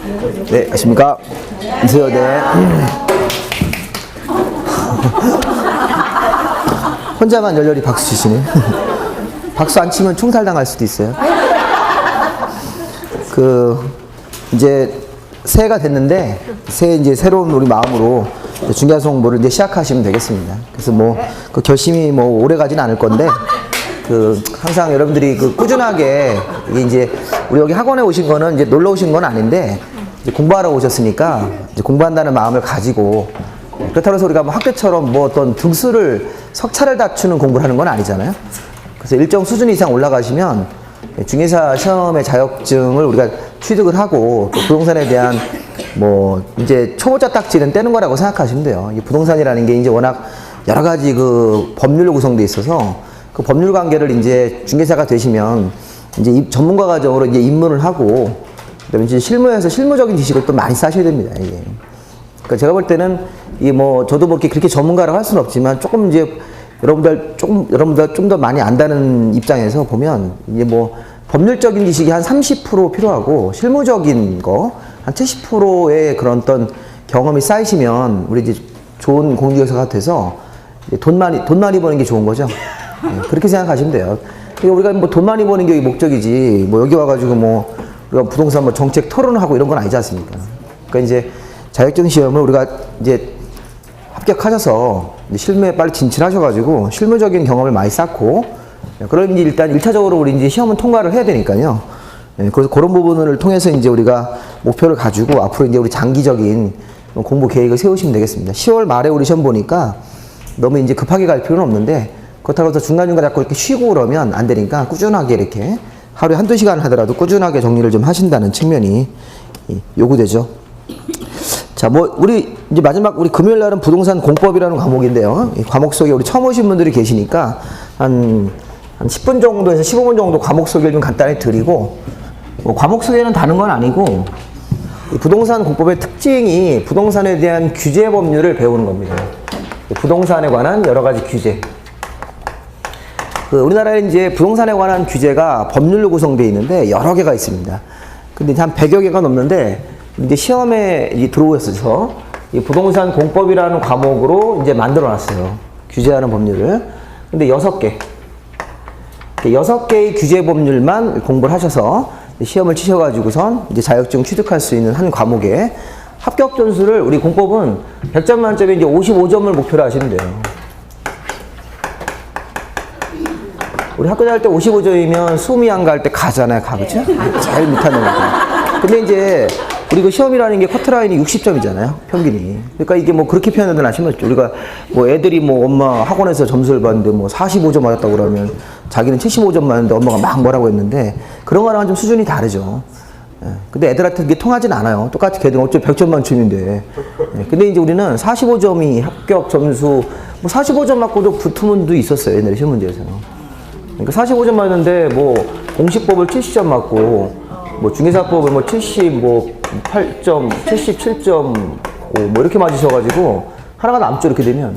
네, 안녕하십니까. 이수여대. 혼자만 열렬히 박수 치시네. 박수 안 치면 총살당할 수도 있어요. 이제 새해가 됐는데, 새해 이제 새로운 우리 마음으로 중개사 공부를 이제 시작하시면 되겠습니다. 그래서 그 결심이 오래 가진 않을 건데, 항상 여러분들이 꾸준하게, 이제 우리 여기 학원에 오신 거는 이제 놀러 오신 건 아닌데, 이제 공부하러 오셨으니까, 이제 공부한다는 마음을 가지고, 그렇다고 해서 우리가 학교처럼 어떤 등수를, 석차를 다투는 공부를 하는 건 아니잖아요. 그래서 일정 수준 이상 올라가시면, 중개사 시험의 자격증을 우리가 취득을 하고, 또 부동산에 대한 이제 초보자 딱지는 떼는 거라고 생각하시면 돼요. 이 부동산이라는 게 이제 워낙 여러 가지 법률로 구성되어 있어서, 그 법률 관계를 이제 중개사가 되시면, 이제 전문가 과정으로 이제 입문을 하고, 그다음에 이제 실무에서 실무적인 지식을 또 많이 쌓으셔야 됩니다, 이게. 그러니까 제가 볼 때는, 저도 그렇게 전문가라고 할 수는 없지만, 조금 이제, 여러분들 좀 더 많이 안다는 입장에서 보면, 이제 법률적인 지식이 한 30% 필요하고, 실무적인 거, 한 70%의 그런 어떤 경험이 쌓이시면, 우리 이제 좋은 공직여사가 돼서, 돈 많이 버는 게 좋은 거죠. 네, 그렇게 생각하시면 돼요. 우리가 돈 많이 버는 게 목적이지, 여기 와가지고 우리가 부동산 정책 토론하고 이런 건 아니지 않습니까? 그러니까 이제 자격증 시험을 우리가 이제 합격하셔서 실무에 빨리 진출하셔가지고 실무적인 경험을 많이 쌓고, 그런 이제 일단 1차적으로 우리 이제 시험은 통과를 해야 되니까요. 그래서 그런 부분을 통해서 이제 우리가 목표를 가지고 앞으로 이제 우리 장기적인 공부 계획을 세우시면 되겠습니다. 10월 말에 우리 시험 보니까 너무 이제 급하게 갈 필요는 없는데, 그렇다고 해서 중간중간 자꾸 이렇게 쉬고 그러면 안 되니까 꾸준하게 이렇게 하루에 한두 시간 하더라도 꾸준하게 정리를 좀 하신다는 측면이 요구되죠. 자, 우리 이제 마지막 우리 금요일 날은 부동산 공법이라는 과목인데요. 이 과목 속에 우리 처음 오신 분들이 계시니까 한 10분 정도에서 15분 정도 과목 소개를 좀 간단히 드리고, 과목 소개는 다른 건 아니고, 이 부동산 공법의 특징이 부동산에 대한 규제 법률을 배우는 겁니다. 부동산에 관한 여러 가지 규제. 우리나라에 이제 부동산에 관한 규제가 법률로 구성되어 있는데 여러 개가 있습니다. 근데 한 100여 개가 넘는데, 이제 시험에 들어오셔서 이 부동산 공법이라는 과목으로 이제 만들어 놨어요. 규제하는 법률을. 근데 6개. 6개의 규제 법률만 공부를 하셔서 시험을 치셔가지고선 이제 자격증 취득할 수 있는 한 과목에 합격 점수를 우리 공법은 100점 만점에 이제 55점을 목표로 하시면 돼요. 우리 학교 다닐 때 55점이면 수미 안 갈 때 가잖아요, 그쵸? 제일 못하는 거. 근데 이제 우리 시험이라는 게 커트라인이 60점이잖아요, 평균이. 그러니까 이게 그렇게 표현을 하시면, 우리가 애들이 엄마 학원에서 점수를 봤는데 45점 맞았다고 그러면 자기는 75점 맞았는데 엄마가 막 뭐라고 했는데, 그런 거랑은 좀 수준이 다르죠. 근데 애들한테 이게 통하진 않아요. 똑같이 걔들은 어차피 100점 만점인데. 근데 이제 우리는 45점이 합격 점수, 45점 맞고도 붙은 분도 있었어요, 옛날에 시험 문제에서는. 그러니까 45점 맞는데 공시법을 70점 맞고, 중개사법을 78점, 77.5 이렇게 맞으셔가지고 하나가 남죠. 이렇게 되면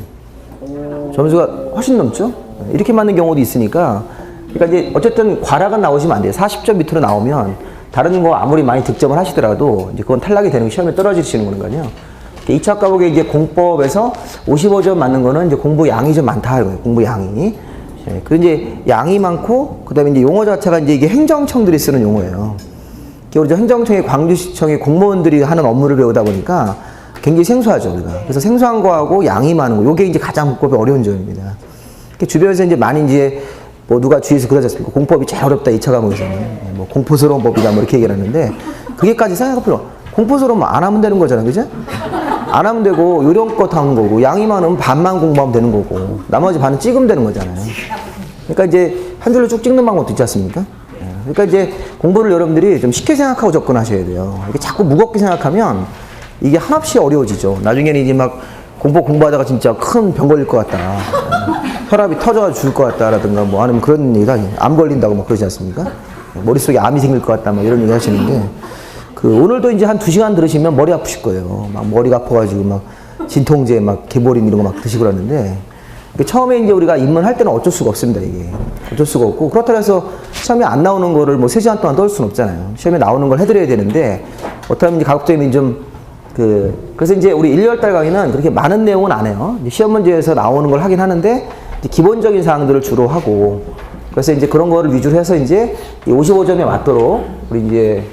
점수가 훨씬 넘죠. 이렇게 맞는 경우도 있으니까, 그러니까 이제 어쨌든 과락은 나오시면 안 돼요. 40점 밑으로 나오면 다른 거 아무리 많이 득점을 하시더라도 이제 그건 탈락이 되는 거, 시험에 떨어지시는 거니까요. 2차 과목에 이제 공법에서 55점 맞는 거는 이제 공부 양이 좀 많다 이거예요. 공부 양이. 그 이제 양이 많고, 그 다음에 이제 용어 자체가 이제 이게 행정청들이 쓰는 용어예요. 우리 행정청의 광주시청의 공무원들이 하는 업무를 배우다 보니까 굉장히 생소하죠, 우리가. 그래서 생소한 거하고 양이 많은 거, 요게 이제 가장 공법의 어려운 점입니다. 주변에서 이제 많이 이제 누가 주위에서 그러지 않습니까? 공법이 제일 어렵다, 2차 과목에서는. 공포스러운 법이다, 이렇게 얘기를 하는데, 그게까지 생각할 필요 없어. 공포스러우면 안 하면 되는 거잖아요, 그죠? 안 하면 되고, 요령껏 하는 거고, 양이 많으면 반만 공부하면 되는 거고, 나머지 반은 찍으면 되는 거잖아요. 그러니까 이제 한 줄로 쭉 찍는 방법도 있지 않습니까? 그러니까 이제 공부를 여러분들이 좀 쉽게 생각하고 접근하셔야 돼요. 이게 자꾸 무겁게 생각하면 이게 한없이 어려워지죠. 나중에는 이제 공부하다가 진짜 큰 병 걸릴 것 같다. 혈압이 터져서 죽을 것 같다라든가 아니면 그런 얘기가 암 걸린다고 그러지 않습니까? 머릿속에 암이 생길 것 같다 이런 얘기 하시는데, 오늘도 이제 한 2시간 들으시면 머리 아프실 거예요. 머리가 아파가지고 진통제 개보린 이런 거 드시고 그러는데, 처음에 이제 우리가 입문할 때는 어쩔 수가 없습니다, 이게. 어쩔 수가 없고, 그렇다고 해서 시험에 안 나오는 거를 3시간 동안 떠올 수는 없잖아요. 시험에 나오는 걸 해드려야 되는데, 어떻게 하면 이제 가급적이면 그래서 이제 우리 1, 2월 달 강의는 그렇게 많은 내용은 안 해요. 이제 시험 문제에서 나오는 걸 하긴 하는데, 이제 기본적인 사항들을 주로 하고, 그래서 이제 그런 거를 위주로 해서 이제 55점에 맞도록 우리 이제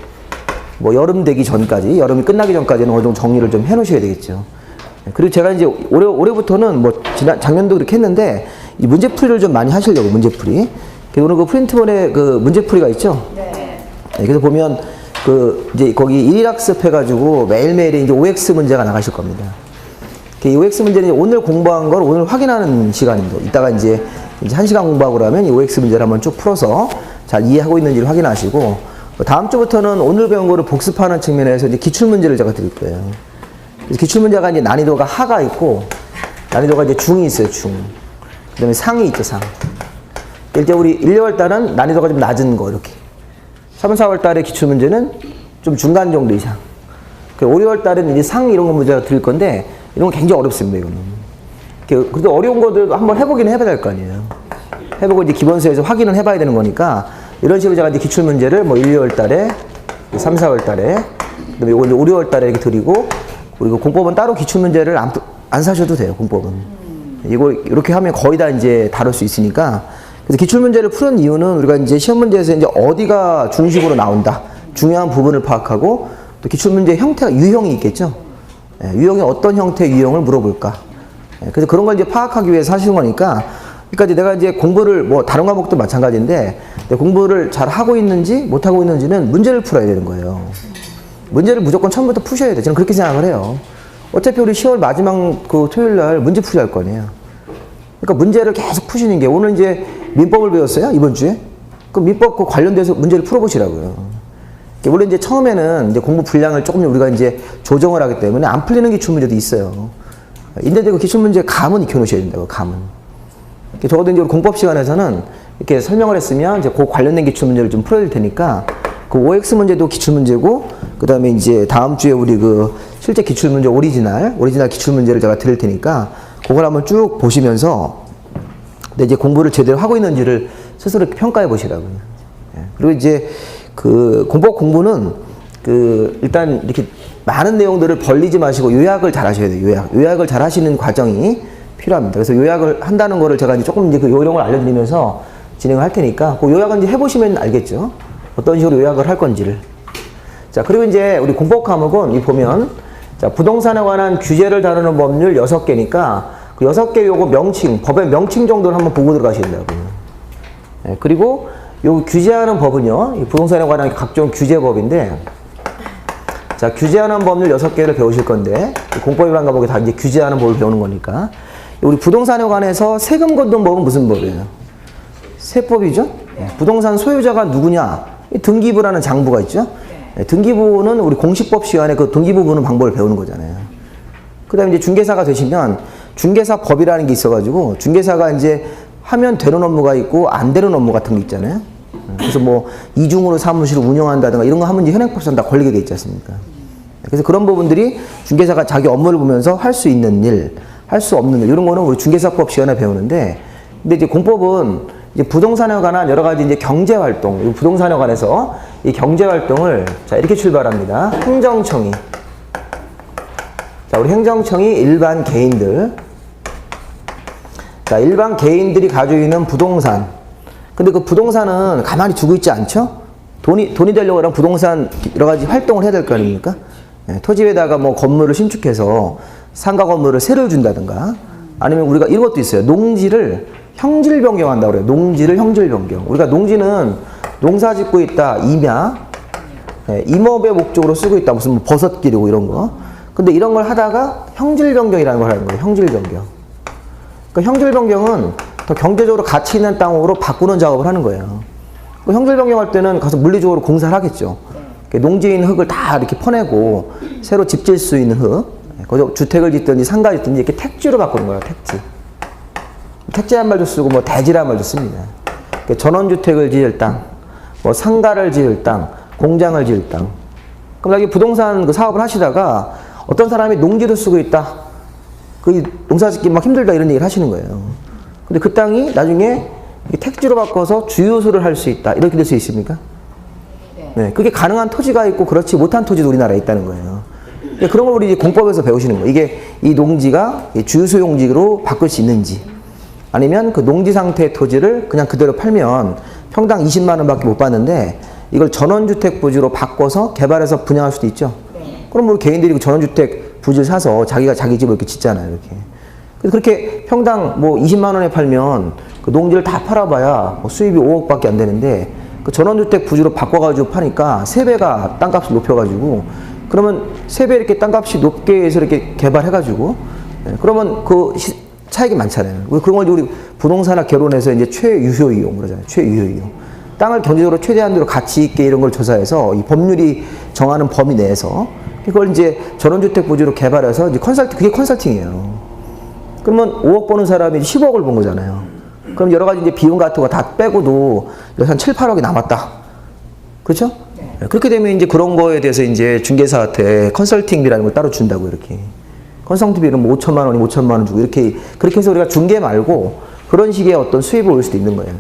뭐 여름 되기 전까지, 여름이 끝나기 전까지는 어느 정도 정리를 좀 해 놓으셔야 되겠죠. 그리고 제가 이제 올해부터는 뭐 작년도 그렇게 했는데, 이 문제풀이를 좀 많이 하시려고, 문제풀이. 오늘 그 프린트본에 그 문제풀이가 있죠? 네. 그래서 보면 이제 거기 일일학습 해가지고 매일매일 이제 OX 문제가 나가실 겁니다. 이 OX 문제는 오늘 공부한 걸 오늘 확인하는 시간입니다. 이따가 이제 1시간 공부하고 그러면 이 OX 문제를 한번 쭉 풀어서 잘 이해하고 있는지를 확인하시고, 다음 주부터는 오늘 배운 거를 복습하는 측면에서 이제 기출문제를 제가 드릴 거예요. 기출문제가 이제 난이도가 하가 있고, 난이도가 이제 중이 있어요, 중. 그 다음에 상이 있죠, 상. 일단 우리 1, 2월 달은 난이도가 좀 낮은 거, 이렇게. 3, 4월 달에 기출문제는 좀 중간 정도 이상. 5, 6월 달에는 이제 상 이런 거 문제가 드릴 건데, 이런 거 굉장히 어렵습니다, 이거는. 그래도 어려운 것들 한번 해보긴 해봐야 될 거 아니에요. 해보고 이제 기본서에서 확인을 해봐야 되는 거니까, 이런 식으로 제가 이제 기출문제를 뭐 1, 2월 달에, 3, 4월 달에, 그 다음에 이거 이제 5, 6월 달에 이렇게 드리고, 그리고 공법은 따로 기출문제를 안 사셔도 돼요, 공법은. 이거 이렇게 하면 거의 다 이제 다룰 수 있으니까. 그래서 기출문제를 푸는 이유는 우리가 이제 시험 문제에서 이제 어디가 중심으로 나온다. 중요한 부분을 파악하고, 또 기출문제 형태가, 유형이 있겠죠. 유형이 어떤 형태의 유형을 물어볼까. 그래서 그런 걸 이제 파악하기 위해서 하시는 거니까, 그러니까 이제 내가 이제 공부를 뭐 다른 과목도 마찬가지인데, 공부를 잘 하고 있는지 못하고 있는지는 문제를 풀어야 되는 거예요. 문제를 무조건 처음부터 푸셔야 돼요. 저는 그렇게 생각을 해요. 어차피 우리 10월 마지막 그 토요일 날 문제 풀이 할 거 아니에요. 그러니까 문제를 계속 푸시는 게, 오늘 이제 민법을 배웠어요, 이번 주에? 그럼 민법 그 관련돼서 문제를 풀어보시라고요. 원래 이제 처음에는 이제 공부 분량을 조금 우리가 이제 조정을 하기 때문에 안 풀리는 기출문제도 있어요. 인데 그 기출문제 감은 익혀놓으셔야 된다고, 감은. 적어도 이제 우리 공법 시간에서는 이렇게 설명을 했으면 이제 그 관련된 기출문제를 좀 풀어야 될 테니까, 그 OX 문제도 기출문제고, 그 다음에 이제 다음 주에 우리 그 실제 기출문제 오리지널 기출문제를 제가 드릴 테니까, 그걸 한번 쭉 보시면서, 근데 이제 공부를 제대로 하고 있는지를 스스로 평가해 보시라고요. 그리고 이제 그 공법 공부는 일단 이렇게 많은 내용들을 벌리지 마시고 요약을 잘 하셔야 돼요. 요약을 잘 하시는 과정이 필요합니다. 그래서 요약을 한다는 거를 제가 이제 조금 이제 그 요령을 알려드리면서 진행을 할 테니까, 그 요약은 이제 해보시면 알겠죠. 어떤 식으로 요약을 할 건지를. 자, 그리고 이제 우리 공법 과목은 이 보면, 자, 부동산에 관한 규제를 다루는 법률 6개니까, 그 6개 요거 명칭, 법의 명칭 정도를 한번 보고 들어가셔야 된다고요. 그리고 요 규제하는 법은요, 이 부동산에 관한 각종 규제법인데, 자, 규제하는 법률 6개를 배우실 건데, 공법이라는 과목에 다 이제 규제하는 법을 배우는 거니까, 우리 부동산에 관해서 세금 걷는 법은 무슨 법이에요? 세법이죠? 부동산 소유자가 누구냐? 등기부라는 장부가 있죠? 등기부는 우리 공시법 시간에 그 등기부 부는 방법을 배우는 거잖아요. 그 다음에 이제 중개사가 되시면 중개사법이라는 게 있어가지고, 중개사가 이제 하면 되는 업무가 있고 안 되는 업무 같은 게 있잖아요. 그래서 뭐 이중으로 사무실을 운영한다든가 이런 거 하면 이제 현행법상 다 걸리게 돼 있지 않습니까? 그래서 그런 부분들이 중개사가 자기 업무를 보면서 할 수 있는 일, 할 수 없는 일, 이런 거는 우리 중개사법 시간에 배우는데, 근데 이제 공법은 이제 부동산에 관한 여러 가지 이제 경제 활동, 부동산에 관해서 이 경제 활동을, 자, 이렇게 출발합니다. 행정청이. 자, 우리 행정청이 일반 개인들. 자, 일반 개인들이 가지고 있는 부동산. 근데 그 부동산은 가만히 두고 있지 않죠? 돈이 되려고 하면 부동산 여러 가지 활동을 해야 될 거 아닙니까? 토지에다가 뭐 건물을 신축해서 상가 건물을 세를 준다든가, 아니면 우리가 이런 것도 있어요. 농지를 형질 변경한다고 그래요. 농지를 형질 변경. 우리가 농지는 농사 짓고 있다, 임야, 임업의 목적으로 쓰고 있다, 무슨 뭐 버섯 기르고 이런 거. 근데 이런 걸 하다가 형질 변경이라는 걸 하는 거예요. 형질 변경. 그러니까 형질 변경은 더 경제적으로 가치 있는 땅으로 바꾸는 작업을 하는 거예요. 형질 변경할 때는 가서 물리적으로 공사를 하겠죠. 농지에 있는 흙을 다 이렇게 퍼내고 새로 집 질 수 있는 흙, 거기서 주택을 짓든지 상가 짓든지 이렇게 택지로 바꾸는 거예요. 택지. 택지란 말도 쓰고 뭐 대지란 말도 씁니다. 전원주택을 지을 땅, 뭐 상가를 지을 땅, 공장을 지을 땅. 그럼 여기 부동산 그 사업을 하시다가 어떤 사람이 농지를 쓰고 있다, 그 농사 짓기 막 힘들다, 이런 얘기를 하시는 거예요. 근데 그 땅이 나중에 택지로 바꿔서 주유소를 할 수 있다, 이렇게 될 수 있습니까? 네, 그게 가능한 토지가 있고 그렇지 못한 토지도 우리나라에 있다는 거예요. 그런 걸 우리 이제 공법에서 배우시는 거예요. 이게 이 농지가 주유소용지로 바꿀 수 있는지, 아니면 그 농지 상태의 토지를 그냥 그대로 팔면 평당 20만 원밖에 못 받는데 이걸 전원주택 부지로 바꿔서 개발해서 분양할 수도 있죠. 그럼 우리 개인들이 그 전원주택 부지를 사서 자기가 자기 집을 이렇게 짓잖아요. 이렇게. 그렇게 평당 뭐 20만 원에 팔면 그 농지를 다 팔아봐야 뭐 수입이 5억밖에 안 되는데 그 전원주택 부지로 바꿔가지고 파니까 3배가 땅값을 높여가지고, 그러면 3배 이렇게 땅값이 높게 해서 이렇게 개발해가지고, 그러면 그 차익이 많잖아요. 그런 걸 우리 부동산학 개론에서 이제 최유효 이용 그러잖아요. 최유효 이용. 땅을 경제적으로 최대한으로 가치 있게 이런 걸 조사해서 이 법률이 정하는 범위 내에서 그걸 이제 전원주택 부지로 개발해서 이제 그게 컨설팅이에요. 그러면 5억 버는 사람이 10억을 번 거잖아요. 그럼 여러 가지 이제 비용 같은 거 다 빼고도 한 7, 8억이 남았다. 그렇죠? 네. 그렇게 되면 이제 그런 거에 대해서 이제 중개사한테 컨설팅비라는 걸 따로 준다고 이렇게. 컨설팅비는 뭐 5천만 원이 5천만 원 주고 이렇게, 그렇게 해서 우리가 중개 말고 그런 식의 어떤 수입을 올 수도 있는 거예요.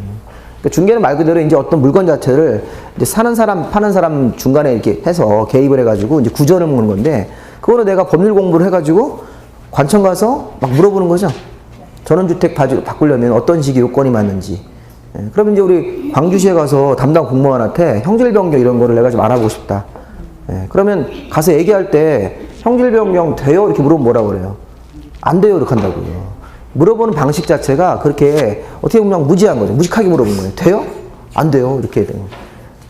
그러니까 중개는 말 그대로 이제 어떤 물건 자체를 이제 사는 사람, 파는 사람 중간에 이렇게 해서 개입을 해가지고 이제 구전을 먹는 건데, 그거는 내가 법률 공부를 해가지고 관청 가서 막 물어보는 거죠. 전원주택 바꾸려면 어떤 식의 요건이 맞는지. 그러면 이제 우리 광주시에 가서 담당 공무원한테 형질 변경 이런 거를 내가 좀 알아보고 싶다. 그러면 가서 얘기할 때 형질 변경 돼요? 이렇게 물어보면 뭐라고 그래요? 안 돼요. 이렇게 한다고요. 물어보는 방식 자체가 그렇게 어떻게 보면 무지한 거죠. 무식하게 물어보는 거예요. 돼요? 안 돼요. 이렇게 돼요.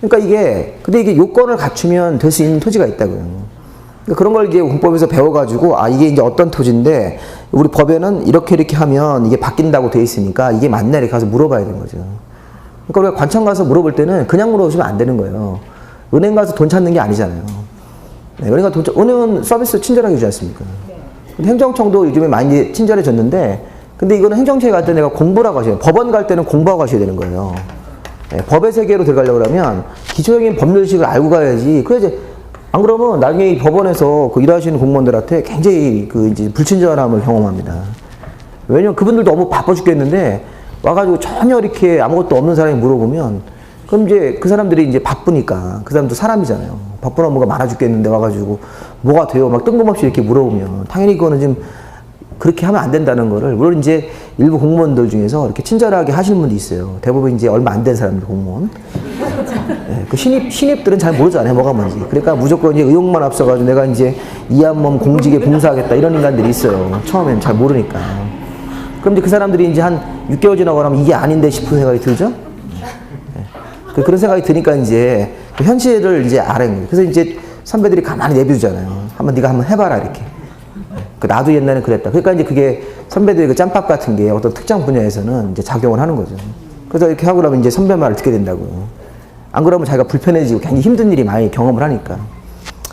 그러니까 근데 이게 요건을 갖추면 될 수 있는 토지가 있다고요. 그런 걸 이제 공법에서 배워가지고, 이게 이제 어떤 토지인데, 우리 법에는 이렇게 하면 이게 바뀐다고 돼 있으니까 이게 맞냐 이렇게 가서 물어봐야 되는 거죠. 그러니까 우리가 관청 가서 물어볼 때는 그냥 물어보시면 안 되는 거예요. 은행 가서 돈 찾는 게 아니잖아요. 네, 은행은 서비스 친절하게 주지 않습니까? 근데 행정청도 요즘에 많이 친절해졌는데, 근데 이거는 행정처에 갈 때 내가 공부라고 하셔야 돼요. 법원 갈 때는 공부하고 가셔야 되는 거예요. 네, 법의 세계로 들어가려고 하면 기초적인 법률식을 알고 가야지. 그래야지. 안 그러면 나중에 이 법원에서 그 일하시는 공무원들한테 굉장히 이제 불친절함을 경험합니다. 왜냐면 그분들도 너무 바빠 죽겠는데 와가지고 전혀 이렇게 아무것도 없는 사람이 물어보면, 그럼 이제 그 사람들이 이제 바쁘니까, 그 사람도 사람이잖아요. 바쁜 업무가 많아 죽겠는데 와가지고 뭐가 돼요? 막 뜬금없이 이렇게 물어보면 당연히 그거는 좀 그렇게 하면 안 된다는 거를, 물론 이제 일부 공무원들 중에서 이렇게 친절하게 하시는 분도 있어요. 대부분 이제 얼마 안 된 사람들 공무원. 네, 그 신입들은 잘 모르잖아요. 뭐가 뭔지. 그러니까 무조건 이제 의욕만 앞서가지고 내가 이제 이한몸 공직에 봉사하겠다 이런 인간들이 있어요. 처음엔 잘 모르니까. 그럼 이제 그 사람들이 이제 한 6개월 지나고 나면 이게 아닌데 싶은 생각이 들죠? 네. 그런 생각이 드니까 이제 그 현실을 이제 알아야 돼요. 그래서 이제 선배들이 가만히 내비두잖아요. 네가 한번 해봐라 이렇게. 나도 옛날엔 그랬다. 그러니까 이제 그게 선배들의 그 짬밥 같은 게 어떤 특정 분야에서는 이제 작용을 하는 거죠. 그래서 이렇게 하고 나면 이제 선배 말을 듣게 된다고요. 안 그러면 자기가 불편해지고 굉장히 힘든 일이 많이 경험을 하니까.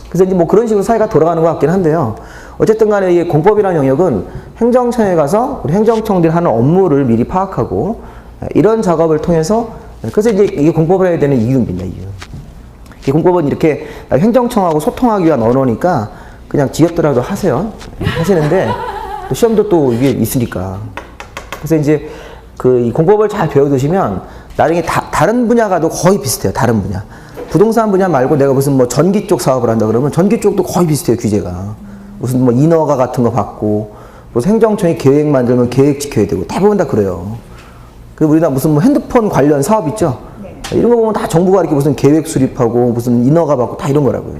그래서 이제 뭐 그런 식으로 사회가 돌아가는 것 같긴 한데요. 어쨌든 간에 이 공법이라는 영역은 행정청에 가서 우리 행정청들이 하는 업무를 미리 파악하고 이런 작업을 통해서, 그래서 이제 이게 공법을 해야 되는 이유입니다. 이유. 이 공법은 이렇게 행정청하고 소통하기 위한 언어니까 그냥 지겹더라도 하시는데 또 시험도 또 이게 있으니까. 그래서 이제 이 공법을 잘 배워두시면 나중에 다른 분야가도 거의 비슷해요. 다른 분야. 부동산 분야 말고 내가 무슨 뭐 전기 쪽 사업을 한다 그러면 전기 쪽도 거의 비슷해요. 규제가. 무슨 뭐 인허가 같은 거 받고, 무슨 행정청이 계획 만들면 계획 지켜야 되고, 대부분 다 그래요. 그 우리나라 무슨 뭐 핸드폰 관련 사업 있죠? 이런 거 보면 다 정부가 이렇게 무슨 계획 수립하고 무슨 인허가 받고 다 이런 거라고요.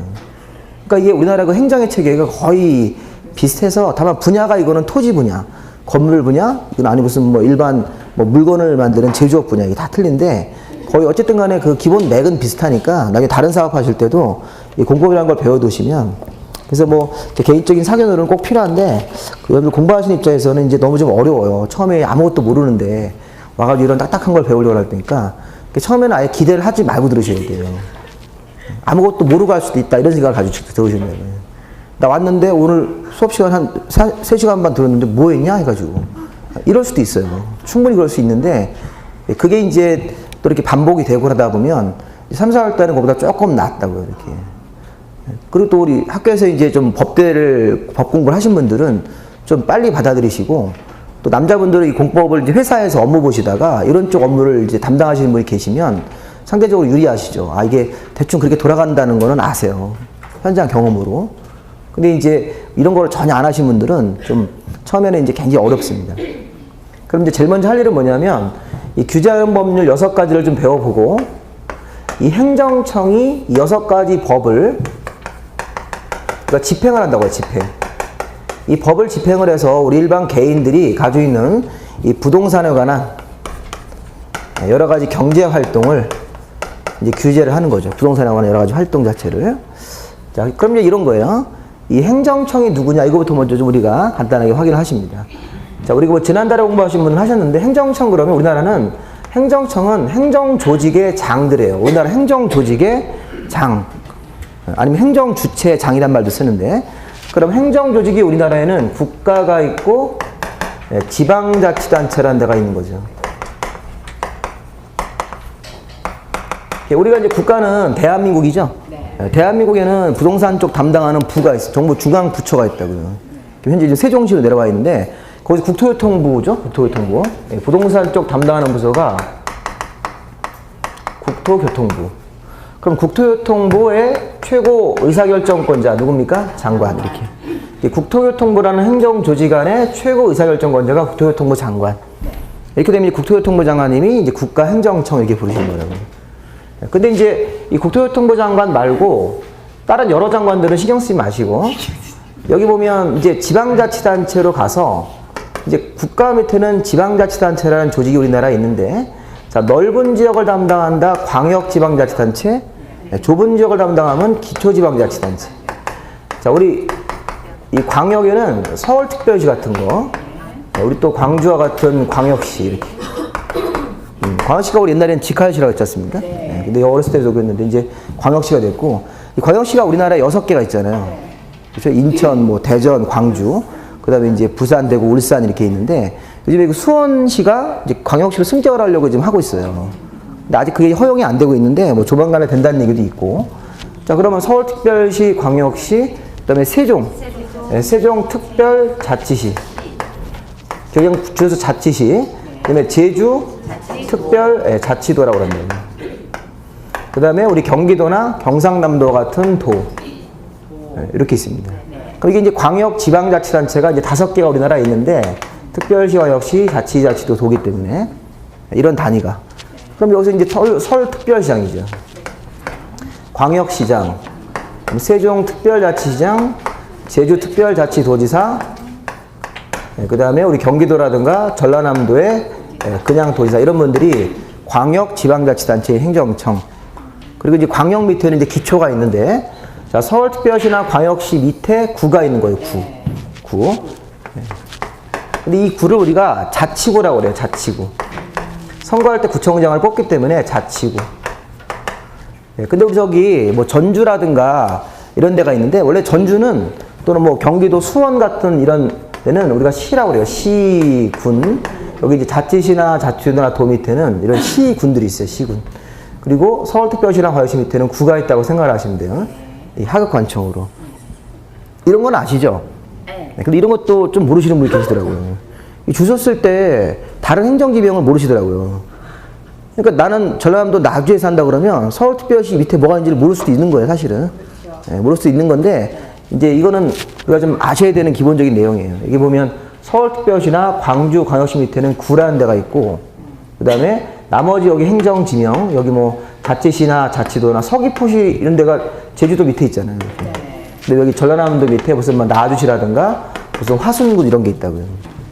그러니까 이게 우리나라 그 행정의 체계가 거의 비슷해서, 다만 분야가 이거는 토지 분야, 건물 분야, 이건 아니 무슨 뭐 일반 뭐 물건을 만드는 제조업 분야, 이게 다 틀린데 거의 어쨌든 간에 그 기본 맥은 비슷하니까 나중에 다른 사업 하실 때도 이 공법이라는 걸 배워두시면, 그래서 뭐 개인적인 사견으로는 꼭 필요한데 여러분들 공부하시는 입장에서는 이제 너무 좀 어려워요. 처음에 아무것도 모르는데 와가지고 이런 딱딱한 걸 배우려고 할 테니까 처음에는 아예 기대를 하지 말고 들으셔야 돼요. 아무것도 모르고 할 수도 있다 이런 생각을 가지고 들으시면 돼요. 나 왔는데 오늘 수업 시간 한 3시간 반 들었는데 뭐 했냐 해가지고 이럴 수도 있어요. 충분히 그럴 수 있는데 그게 이제 또 이렇게 반복이 되고 하다 보면 3, 4월 달은 그보다 조금 낫다고요. 이렇게. 그리고 또 우리 학교에서 이제 좀 법 공부를 하신 분들은 좀 빨리 받아들이시고, 또 남자분들은 이 공법을 이제 회사에서 업무 보시다가 이런 쪽 업무를 이제 담당하시는 분이 계시면 상대적으로 유리하시죠. 아, 이게 대충 그렇게 돌아간다는 거는 아세요. 현장 경험으로. 근데 이제 이런 걸 전혀 안 하신 분들은 좀 처음에는 이제 굉장히 어렵습니다. 그럼 이제 제일 먼저 할 일은 뭐냐면 이 규제하는 법률 6가지를 좀 배워보고 이 행정청이 이 6가지 법을 그러니까 집행을 한다고요, 집행. 이 법을 집행을 해서 우리 일반 개인들이 가지고 있는 이 부동산에 관한 여러 가지 경제 활동을 이제 규제를 하는 거죠. 부동산에 관한 여러 가지 활동 자체를. 자, 그럼 이제 이런 거예요. 이 행정청이 누구냐, 이거부터 먼저 좀 우리가 간단하게 확인을 하십니다. 자, 우리가 뭐 지난달에 공부하신 분은 하셨는데, 행정청 그러면 우리나라는 행정청은 행정조직의 장들이에요. 우리나라 행정조직의 장. 아니면 행정주체장이란 말도 쓰는데, 그럼 행정조직이 우리나라에는 국가가 있고, 지방자치단체라는 데가 있는 거죠. 우리가 이제 국가는 대한민국이죠. 네. 대한민국에는 부동산 쪽 담당하는 부가 있어요. 정부 중앙 부처가 있다고요. 현재 이제 세종시로 내려와 있는데 거기서 국토교통부죠. 국토교통부. 부동산 쪽 담당하는 부서가 국토교통부. 그럼 국토교통부의 최고 의사결정권자 누굽니까? 장관. 이렇게. 국토교통부라는 행정조직 안에 최고 의사결정권자가 국토교통부 장관. 이렇게 되면 국토교통부 장관님이 이제 국가행정청 이렇게 부르시는 거라고요. 근데 이제 이 국토교통부 장관 말고 다른 여러 장관들은 신경 쓰지 마시고 여기 보면 이제 지방자치단체로 가서 이제 국가 밑에는 지방자치단체라는 조직이 우리나라에 있는데 자, 넓은 지역을 담당한다 광역지방자치단체, 좁은 지역을 담당하면 기초지방자치단체. 자, 우리 이 광역에는 서울특별시 같은 거, 우리 또 광주와 같은 광역시 이렇게. 광역시가 우리 옛날에는 직하시라고 했지 않습니까? 네. 근데 어렸을 때도 그랬는데 이제 광역시가 됐고 이 광역시가 우리나라에 6개가 있잖아요. 그렇죠? 인천, 뭐 대전, 광주, 그다음에 이제 부산, 대구, 울산 이렇게 있는데 요즘에 그 수원시가 이제 광역시로 승격을 하려고 지금 하고 있어요. 근데 아직 그게 허용이 안 되고 있는데 뭐 조만간에 된다는 얘기도 있고. 자, 그러면 서울특별시, 광역시, 그다음에 세종, 네, 세종특별자치시, 경영 줄여서 자치시, 그다음에 제주 특별 자치도라고 그러네요. 그 다음에 우리 경기도나 경상남도 같은 도 이렇게 있습니다. 그럼 이게 이제 광역 지방자치단체가 이제 5개가 우리나라에 있는데 특별시와 역시 자치도 도기 때문에 이런 단위가. 그럼 여기서 이제 서울특별시장이죠. 광역시장, 세종특별자치시장, 제주특별자치도지사, 그 다음에 우리 경기도라든가 전라남도의 그냥 도지사 이런 분들이 광역 지방자치단체의 행정청. 그리고 이제 광역 밑에는 이제 기초가 있는데 자, 서울특별시나 광역시 밑에 구가 있는 거예요. 구. 근데 이 구를 우리가 자치구라고 그래요. 자치구. 선거할 때 구청장을 뽑기 때문에 자치구. 근데 우리 저기 뭐 전주라든가 이런 데가 있는데 원래 전주는 또는 뭐 경기도 수원 같은 이런 데는 우리가 시라고 그래요. 시, 군. 여기 이제 자치시나 자치도나 도 밑에는 이런 시군들이 있어요. 시군. 그리고 서울특별시나 광역시 밑에는 구가 있다고 생각을 하시면 돼요. 이 하급관청으로. 이런 건 아시죠? 네. 근데 이런 것도 좀 모르시는 분이 계시더라고요. 이 주소 쓸 때 다른 행정지명을 모르시더라고요. 그러니까 나는 전라남도 나주에 산다 그러면 서울특별시 밑에 뭐가 있는지를 모를 수도 있는 거예요, 사실은. 네, 모를 수도 있는 건데 이제 이거는 우리가 좀 아셔야 되는 기본적인 내용이에요. 여기 보면 서울특별시나 광주, 광역시 밑에는 구라는 데가 있고 그 다음에 나머지 여기 행정지명, 여기 뭐 자치시나 자치도나 서귀포시 이런 데가 제주도 밑에 있잖아요. 이렇게. 근데 여기 전라남도 밑에 무슨 뭐 나주시라든가 무슨 화순군 이런 게 있다고요.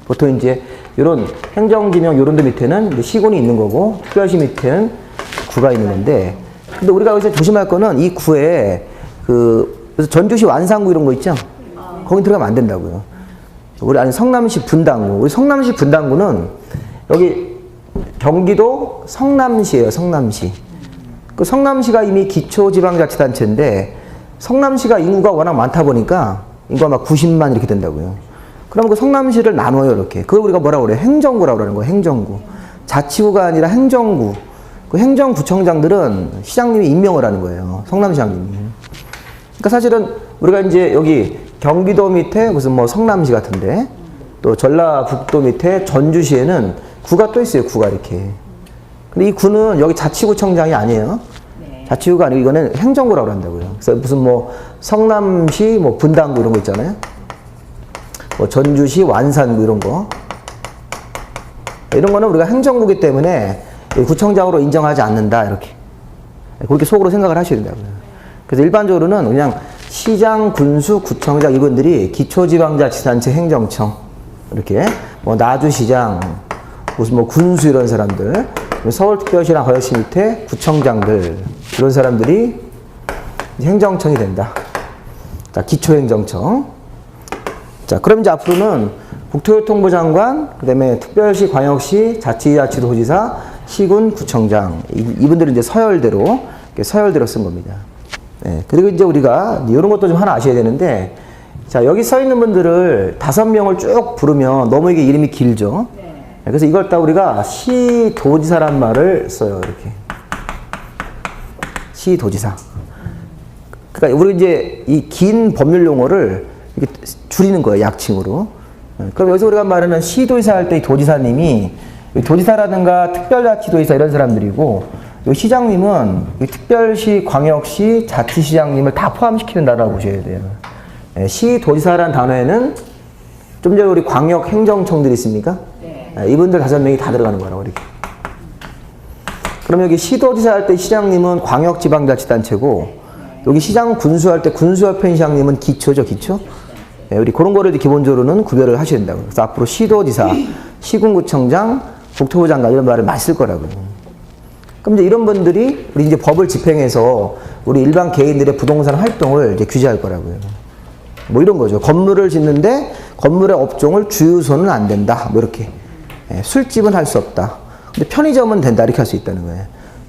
보통 이제 이런 행정지명 이런 데 밑에는 시군이 있는 거고 특별시 밑에는 구가 있는 건데 근데 우리가 여기서 조심할 거는 이 구에 그래서 전주시 완산구 이런 거 있죠? 거기 들어가면 안 된다고요. 우리 아니 성남시 분당구. 우리 성남시 분당구는 여기 경기도 성남시예요. 성남시. 그 성남시가 이미 기초지방자치단체인데 성남시가 인구가 워낙 많다 보니까 인구가 막 90만 이렇게 된다고요. 그럼 그 성남시를 나눠요 이렇게. 그걸 우리가 뭐라고 그래요? 행정구라고 그러는 거예요. 행정구. 자치구가 아니라 행정구. 그 행정구청장들은 시장님이 임명을 하는 거예요. 성남시장님이. 그러니까 사실은 우리가 이제 여기 경기도 밑에 무슨 뭐 성남시 같은데 또 전라북도 밑에 전주시에는 구가 또 있어요. 구가 이렇게. 근데 이 구는 여기 자치구청장이 아니에요. 네. 자치구가 아니고 이거는 행정구라고 한다고요. 그래서 무슨 뭐 성남시 뭐 분당구 이런 거 있잖아요. 뭐 전주시 완산구 이런 거. 이런 거는 우리가 행정구기 때문에 구청장으로 인정하지 않는다 이렇게. 그렇게 속으로 생각을 하셔야 된다고요. 그래서 일반적으로는 그냥 시장, 군수, 구청장 이분들이 기초지방자치단체 행정청 이렇게 뭐 나주시장 무슨 뭐 군수 이런 사람들 서울특별시랑 광역시 밑에 구청장들 이런 사람들이 행정청이 된다. 자, 기초행정청. 자, 그럼 이제 앞으로는 국토교통부 장관, 그 다음에 특별시, 광역시, 자치자치도지사, 시군, 구청장 이분들은 이제 서열대로 쓴 겁니다. 네, 그리고 이제 우리가 이런 것도 좀 하나 아셔야 되는데, 자, 여기 써 있는 분들을 5명을 쭉 부르면 너무 이게 이름이 길죠. 네, 그래서 이걸 다 우리가 시도지사란 말을 써요. 이렇게 시도지사. 그러니까 우리 이제 이 긴 법률 용어를 이렇게 줄이는 거예요. 약칭으로. 그럼 여기서 우리가 말하는 시도지사 할 때 도지사님이 도지사라든가 특별자치도지사 이런 사람들이고, 이 시장님은 특별시, 광역시, 자치시장님을 다 포함시키는다라고 보셔야 돼요. 시도지사라는 단어에는 좀 전에 우리 광역행정청들이 있습니까? 네. 이분들 5명이 다 들어가는 거라고 이렇게. 그럼 여기 시도지사 할 때 시장님은 광역지방자치단체고, 여기 시장 군수할 때 군수협회 시장님은 기초죠, 기초. 네, 우리 그런 거를 기본적으로는 구별을 하셔야 된다고. 그래서 앞으로 시도지사, 시군구청장, 국토부 장관 이런 말을 많이 쓸 거라고요. 그럼 이제 이런 분들이 우리 이제 법을 집행해서 우리 일반 개인들의 부동산 활동을 이제 규제할 거라고요. 뭐 이런 거죠. 건물을 짓는데 건물의 업종을 주유소는 안 된다. 뭐 이렇게. 술집은 할 수 없다. 근데 편의점은 된다. 이렇게 할 수 있다는 거예요.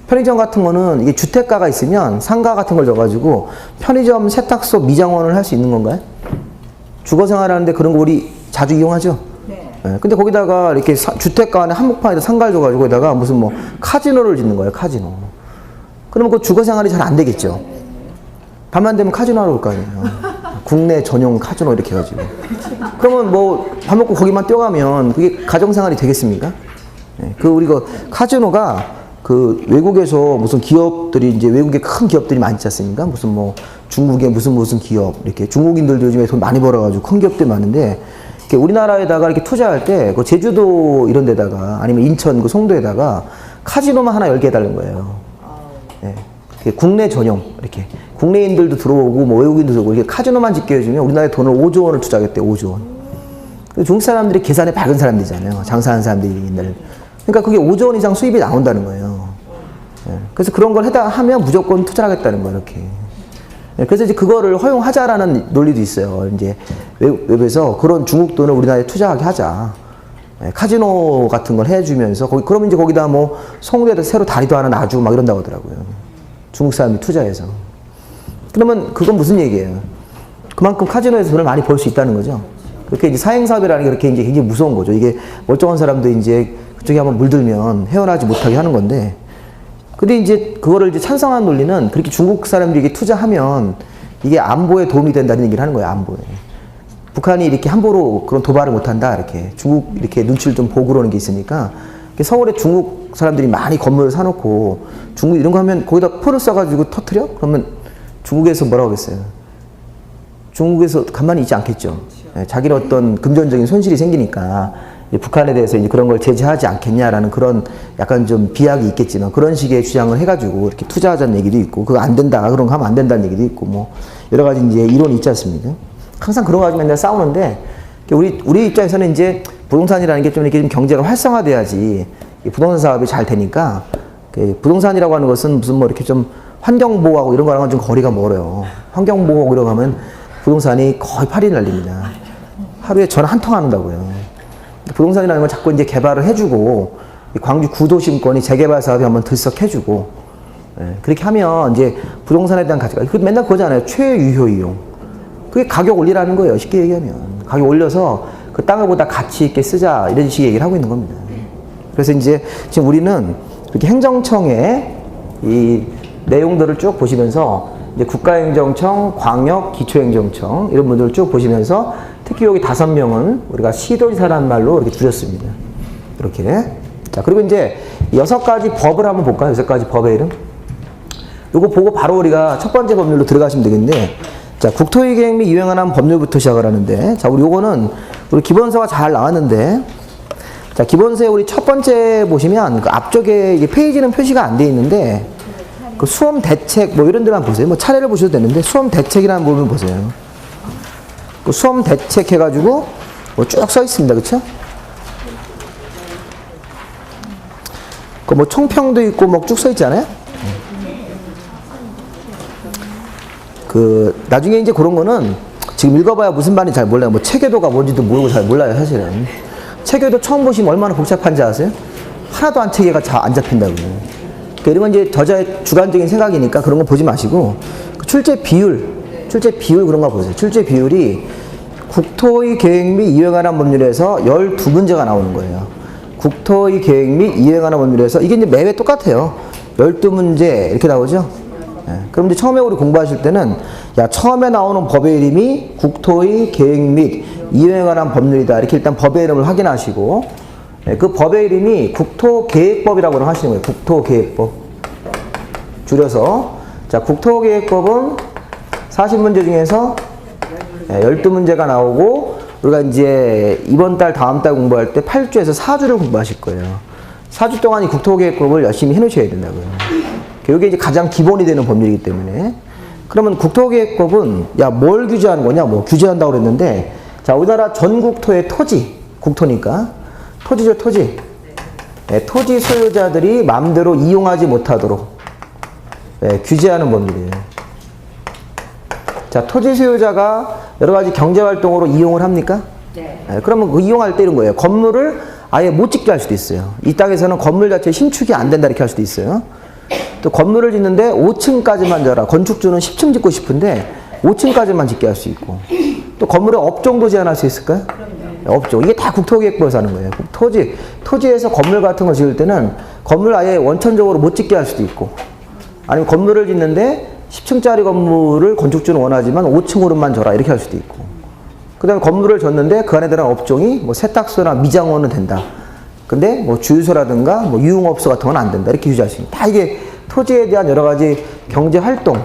편의점 같은 거는 이게 주택가가 있으면 상가 같은 걸 줘가지고 편의점, 세탁소, 미장원을 할 수 있는 건가요? 주거 생활하는데 그런 거 우리 자주 이용하죠? 네. 근데 거기다가 이렇게 주택가 안에 한복판에다 상가를 줘가지고 거기다가 무슨 뭐 카지노를 짓는 거예요, 카지노. 그러면 그 주거 생활이 잘 안 되겠죠? 밤만 되면 카지노 하러 올 거 아니에요. 국내 전용 카지노 이렇게 해가지고. 그러면 뭐 밥 먹고 거기만 뛰어가면 그게 가정생활이 되겠습니까? 네. 우리 카지노가 그 외국에서 무슨 기업들이 이제 외국에 큰 기업들이 많지 않습니까? 무슨 뭐 중국의 무슨 기업 이렇게 중국인들도 요즘에 돈 많이 벌어가지고 큰 기업들이 많은데 이렇게 우리나라에다가 이렇게 투자할 때 그 제주도 이런 데다가 아니면 인천 그 송도에다가 카지노만 하나 열게 해달라는 거예요. 네. 국내 전용 이렇게 국내인들도 들어오고 뭐 외국인도 들어오고 이렇게 카지노만 짓게 해주면 우리나라에 돈을 5조 원을 투자하겠대. 5조 원. 중국 사람들이 계산에 밝은 사람들이잖아요. 장사하는 사람들이 옛날에. 그러니까 그게 5조 원 이상 수입이 나온다는 거예요. 네. 그래서 그런 걸 하면 무조건 투자하겠다는 거예요, 이렇게. 네. 그래서 이제 그거를 허용하자라는 논리도 있어요. 이제 외부에서 그런 중국 돈을 우리나라에 투자하게 하자. 네. 카지노 같은 걸 해주면서 그러면 이제 거기다 뭐 송도에다 새로 다리도 하나 놔주고 막 이런다고 하더라고요. 중국 사람이 투자해서. 그러면 그건 무슨 얘기예요? 그만큼 카지노에서 돈을 많이 벌 수 있다는 거죠. 그렇게 이제 사행사업이라는 게 그렇게 이제 굉장히 무서운 거죠. 이게 멀쩡한 사람도 이제 그쪽에 한번 물들면 헤어나지 못하게 하는 건데, 근데 이제 그거를 이제 찬성하는 논리는 그렇게 중국 사람들이 이게 투자하면 이게 안보에 도움이 된다는 얘기를 하는 거예요, 안보에. 북한이 이렇게 함부로 그런 도발을 못 한다, 이렇게. 중국 이렇게 눈치를 좀 보고 그러는 게 있으니까. 서울에 중국 사람들이 많이 건물을 사놓고 중국 이런 거 하면 거기다 포를 써가지고 터트려? 그러면 중국에서 뭐라고 하겠어요? 중국에서 가만히 있지 않겠죠. 자기는 어떤 금전적인 손실이 생기니까 북한에 대해서 이제 그런 걸 제재하지 않겠냐라는 그런 약간 좀 비약이 있겠지만 그런 식의 주장을 해가지고 이렇게 투자하자는 얘기도 있고 그거 안 된다 그런 거 하면 안 된다는 얘기도 있고 뭐 여러 가지 이제 이론이 있지 않습니까? 항상 그런 거 가지고 맨날 싸우는데 우리 입장에서는 이제 부동산이라는 게 좀 이렇게 좀 경제가 활성화돼야지 부동산 사업이 잘 되니까 부동산이라고 하는 것은 무슨 뭐 이렇게 좀 환경보호하고 이런 거랑은 좀 거리가 멀어요. 환경보호하고 이런 거 하면 부동산이 거의 8일 날립니다. 하루에 전화 한 통 한다고요. 부동산이라는 건 자꾸 이제 개발을 해주고 광주 구도심권이 재개발 사업이 한번 들썩해주고 그렇게 하면 이제 부동산에 대한 가치가 맨날 그거잖아요. 최유효 이용. 그게 가격 올리라는 거예요. 쉽게 얘기하면 가격 올려서 그 땅을 보다 가치 있게 쓰자 이런 식의 얘기를 하고 있는 겁니다. 그래서 이제 지금 우리는 이렇게 행정청의 이 내용들을 쭉 보시면서 이제 국가행정청, 광역, 기초행정청 이런 분들을 쭉 보시면서 특히 여기 5명은 우리가 시도지사라는 말로 이렇게 줄였습니다. 이렇게 자, 그리고 이제 6가지 법을 한번 볼까요? 6가지 법의 이름. 요거 보고 바로 우리가 첫 번째 법률로 들어가시면 되겠는데, 자, 국토의 계획 및 이행에 관한 법률부터 시작을 하는데, 자, 우리 요거는 우리 기본서가 잘 나왔는데, 자, 기본서에 우리 첫 번째 보시면 그 앞쪽에 이게 페이지는 표시가 안 돼 있는데, 그 수험 대책 뭐 이런 데만 보세요. 뭐 차례를 보셔도 되는데, 수험 대책이라는 부분 보세요. 그 수험 대책 해가지고 뭐 쭉 써 있습니다. 그쵸? 그 뭐 총평도 있고 뭐 쭉 써 있잖아요. 그 나중에 이제 그런 거는 지금 읽어봐야 무슨 말인지 잘 몰라요. 뭐 체계도가 뭔지도 모르고 잘 몰라요, 사실은. 체계도 처음 보시면 얼마나 복잡한지 아세요? 하나도 안 체계가 잘 안 잡힌다고요. 그러니까 이런 건 이제 저자의 주관적인 생각이니까 그런 거 보지 마시고, 그 출제 비율 그런 거 보세요. 출제 비율이 국토의 계획 및 이행에 관한 법률에서 12문제가 나오는 거예요. 국토의 계획 및 이행에 관한 법률에서 이게 이제 매회 똑같아요. 12문제 이렇게 나오죠. 예. 그럼 이제 처음에 우리 공부하실 때는 야, 처음에 나오는 법의 이름이 국토의 계획 및 이행에 관한 법률이다. 이렇게 일단 법의 이름을 확인하시고, 예, 그 법의 이름이 국토계획법이라고 하시는 거예요. 국토계획법. 줄여서. 자, 국토계획법은 40문제 중에서 12문제가 나오고, 우리가 이제 이번 달, 다음 달 공부할 때 8주에서 4주를 공부하실 거예요. 4주 동안 이 국토계획법을 열심히 해 놓으셔야 된다고요. 이게 이제 가장 기본이 되는 법률이기 때문에. 그러면 국토계획법은 야, 뭘 규제하는 거냐? 뭐 규제한다고 그랬는데, 자, 우리나라 전 국토의 토지, 국토니까 토지죠, 토지. 네, 토지 소유자들이 마음대로 이용하지 못하도록 규제하는 법률이에요. 자, 토지 소유자가 여러 가지 경제 활동으로 이용을 합니까? 네. 그러면 그 이용할 때 이런 거예요. 건물을 아예 못 짓게 할 수도 있어요. 이 땅에서는 건물 자체 신축이 안 된다 이렇게 할 수도 있어요. 또 건물을 짓는데 5층까지만 져라. 건축주는 10층 짓고 싶은데 5층까지만 짓게 할 수 있고, 또 건물의 업종도 제한할 수 있을까요? 그럼요. 업종. 이게 다 국토계획법에서 하는 거예요. 토지에서 건물 같은 거 지을 때는 건물 아예 원천적으로 못 짓게 할 수도 있고, 아니면 건물을 짓는데 10층짜리 건물을 건축주는 원하지만 5층으로만 져라 이렇게 할 수도 있고, 그 다음에 건물을 졌는데 그 안에 들어간 업종이 뭐 세탁소나 미장원은 된다. 근데 뭐 주유소라든가 뭐 유흥업소 같은 건 안 된다. 이렇게 규제할 수 있습니다. 다 이게 토지에 대한 여러 가지 경제 활동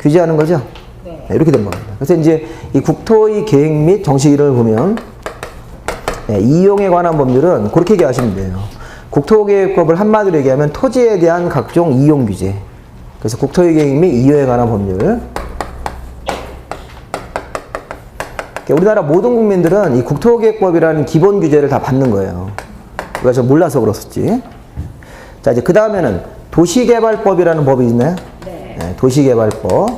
규제하는 거죠. 네, 이렇게 된 겁니다. 그래서 이제 이 국토의 계획 및 정식 이름을 보면 이용에 관한 법률은 그렇게 얘기하시면 돼요. 국토계획법을 한마디로 얘기하면 토지에 대한 각종 이용 규제. 그래서 국토의 계획 및 이용에 관한 법률. 우리나라 모든 국민들은 이 국토계획법이라는 기본 규제를 다 받는 거예요. 우리가 좀 몰라서 그렇었지. 자, 이제 그 다음에는 도시개발법이라는 법이 있나요? 네. 네, 도시개발법.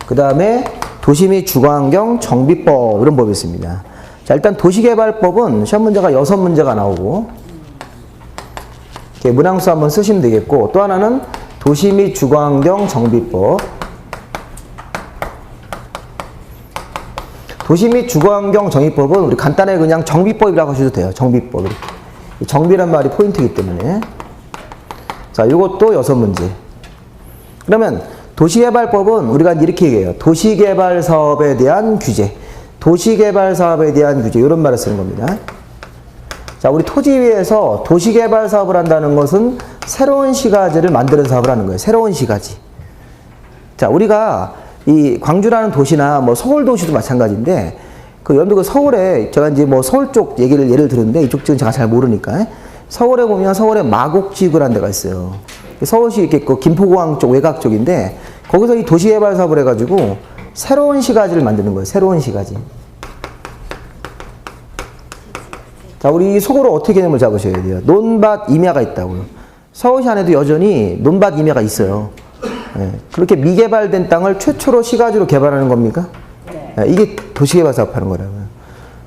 그 다음에 도시 및 주거환경 정비법 이런 법이 있습니다. 자, 일단 도시개발법은 시험 문제가 6문제가 나오고, 이렇게 문항수 한번 쓰시면 되겠고, 또 하나는 도시 및 주거환경 정비법. 도시 및 주거환경 정비법은 우리 간단하게 그냥 정비법이라고 하셔도 돼요. 정비법. 이렇게. 정비란 말이 포인트이기 때문에. 자, 이것도 6문제. 그러면 도시개발법은 우리가 이렇게 얘기해요. 도시개발 사업에 대한 규제. 도시개발 사업에 대한 규제. 이런 말을 쓰는 겁니다. 자, 우리 토지 위에서 도시개발 사업을 한다는 것은 새로운 시가지를 만드는 사업을 하는 거예요. 새로운 시가지. 자, 우리가 이 광주라는 도시나 뭐 서울 도시도 마찬가지인데, 그 여러분들 그 서울에 제가 이제 뭐 서울 쪽 얘기를 예를 들었는데, 이쪽 지금 제가 잘 모르니까 서울에 보면 서울에 마곡지구라는 데가 있어요. 서울시 이렇게 그 김포공항 쪽 외곽 쪽인데, 거기서 이 도시개발 사업을 해가지고 새로운 시가지를 만드는 거예요. 새로운 시가지. 자, 우리 속으로 어떻게 개념을 잡으셔야 돼요? 논밭 임야가 있다고요. 서울시 안에도 여전히 논밭 임야가 있어요. 네. 그렇게 미개발된 땅을 최초로 시가지로 개발하는 겁니까? 네. 이게 도시개발 사업 하는 거라고요.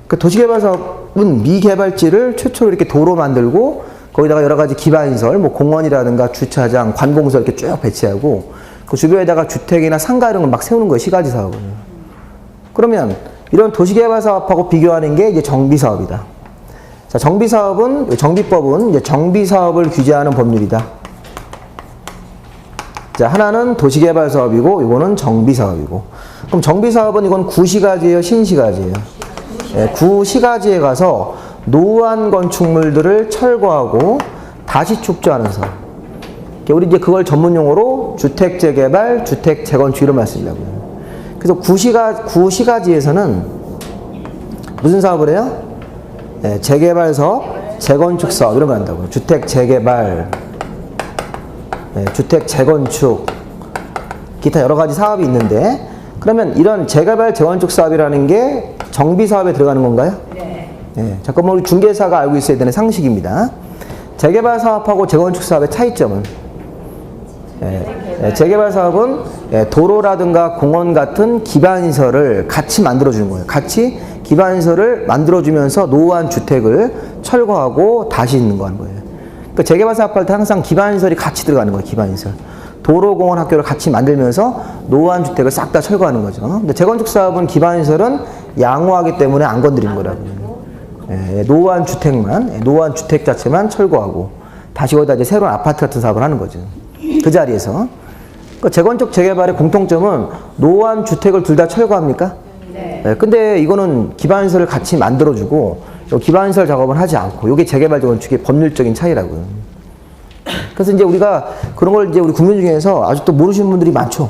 그 도시개발 사업은 미개발지를 최초로 이렇게 도로 만들고, 거기다가 여러 가지 기반시설, 뭐 공원이라든가 주차장, 관공서 이렇게 쭉 배치하고, 그 주변에다가 주택이나 상가 이런 걸 막 세우는 거예요. 시가지 사업은. 그러면 이런 도시개발 사업하고 비교하는 게 이제 정비사업이다. 자, 정비법은 이제 정비사업을 규제하는 법률이다. 자, 하나는 도시개발 사업이고, 이거는 정비사업이고. 그럼 정비사업은 이건 구시가지예요, 신시가지예요? 예, 구시가지에 가서 노후한 건축물들을 철거하고 다시 축조하는 사업. 우리 이제 그걸 전문 용어로 주택 재개발, 주택 재건축 이런 말 쓰려고요. 그래서 구시가지에서는 무슨 사업을 해요? 네, 재개발 사업, 재건축 사업 이런 거 한다고요. 주택 재개발, 네, 주택 재건축, 기타 여러 가지 사업이 있는데, 그러면 이런 재개발, 재건축 사업이라는 게 정비 사업에 들어가는 건가요? 네. 잠깐만 우리 중개사가 알고 있어야 되는 상식입니다. 재개발 사업하고 재건축 사업의 차이점은 재개발 사업은 도로라든가 공원 같은 기반시설을 같이 만들어주는 거예요. 같이 기반시설을 만들어주면서 노후한 주택을 철거하고 다시 짓는 거 하는 거예요. 그러니까 재개발 사업할 때 항상 기반시설이 같이 들어가는 거예요. 기반시설. 도로, 공원, 학교를 같이 만들면서 노후한 주택을 싹 다 철거하는 거죠. 근데 재건축 사업은 기반시설은 양호하기 때문에 안 건드리는 거라고요. 노후한 주택만, 노후한 주택 자체만 철거하고 다시 거기다 이제 새로운 아파트 같은 사업을 하는 거죠. 그 자리에서. 그러니까 재건축, 재개발의 공통점은 노후한 주택을 둘 다 철거합니까? 네. 근데 이거는 기반시설을 같이 만들어주고 기반시설 작업은 하지 않고 이게 재개발, 재건축의 법률적인 차이라고요. 그래서 이제 우리가 그런 걸 이제 우리 국민 중에서 아직도 모르시는 분들이 많죠.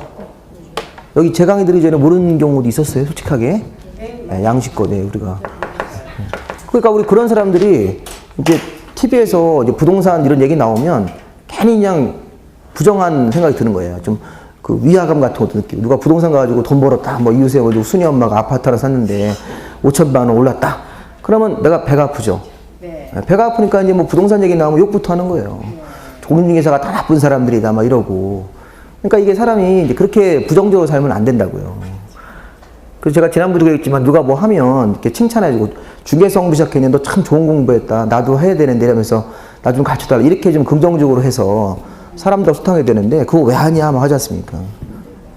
여기 제 강의 들이 전에 모르는 경우도 있었어요, 솔직하게. 양식껏, 우리가. 그러니까 우리 그런 사람들이 이제 TV에서 이제 부동산 이런 얘기 나오면 괜히 그냥 부정한 생각이 드는 거예요. 좀 그 위화감 같은 것도 느끼고. 누가 부동산 가지고 돈 벌었다. 뭐 이웃에 가지고 순이 엄마가 아파트 하나 샀는데 5천만 원 올랐다. 그러면 내가 배가 아프죠. 네. 배가 아프니까 이제 뭐 부동산 얘기 나오면 욕부터 하는 거예요. 공인중개사가 다 나쁜 사람들이다. 막 이러고. 그러니까 이게 사람이 이제 그렇게 부정적으로 살면 안 된다고요. 그래서 제가 지난번에도 그랬지만 누가 뭐 하면 이렇게 칭찬해주고 중개성 부시작했는데 너 참 좋은 공부했다. 나도 해야 되는데 이러면서 나 좀 가르쳐달라. 이렇게 좀 긍정적으로 해서 사람들 소통해야 되는데 그거 왜 하냐 막 하지 않습니까?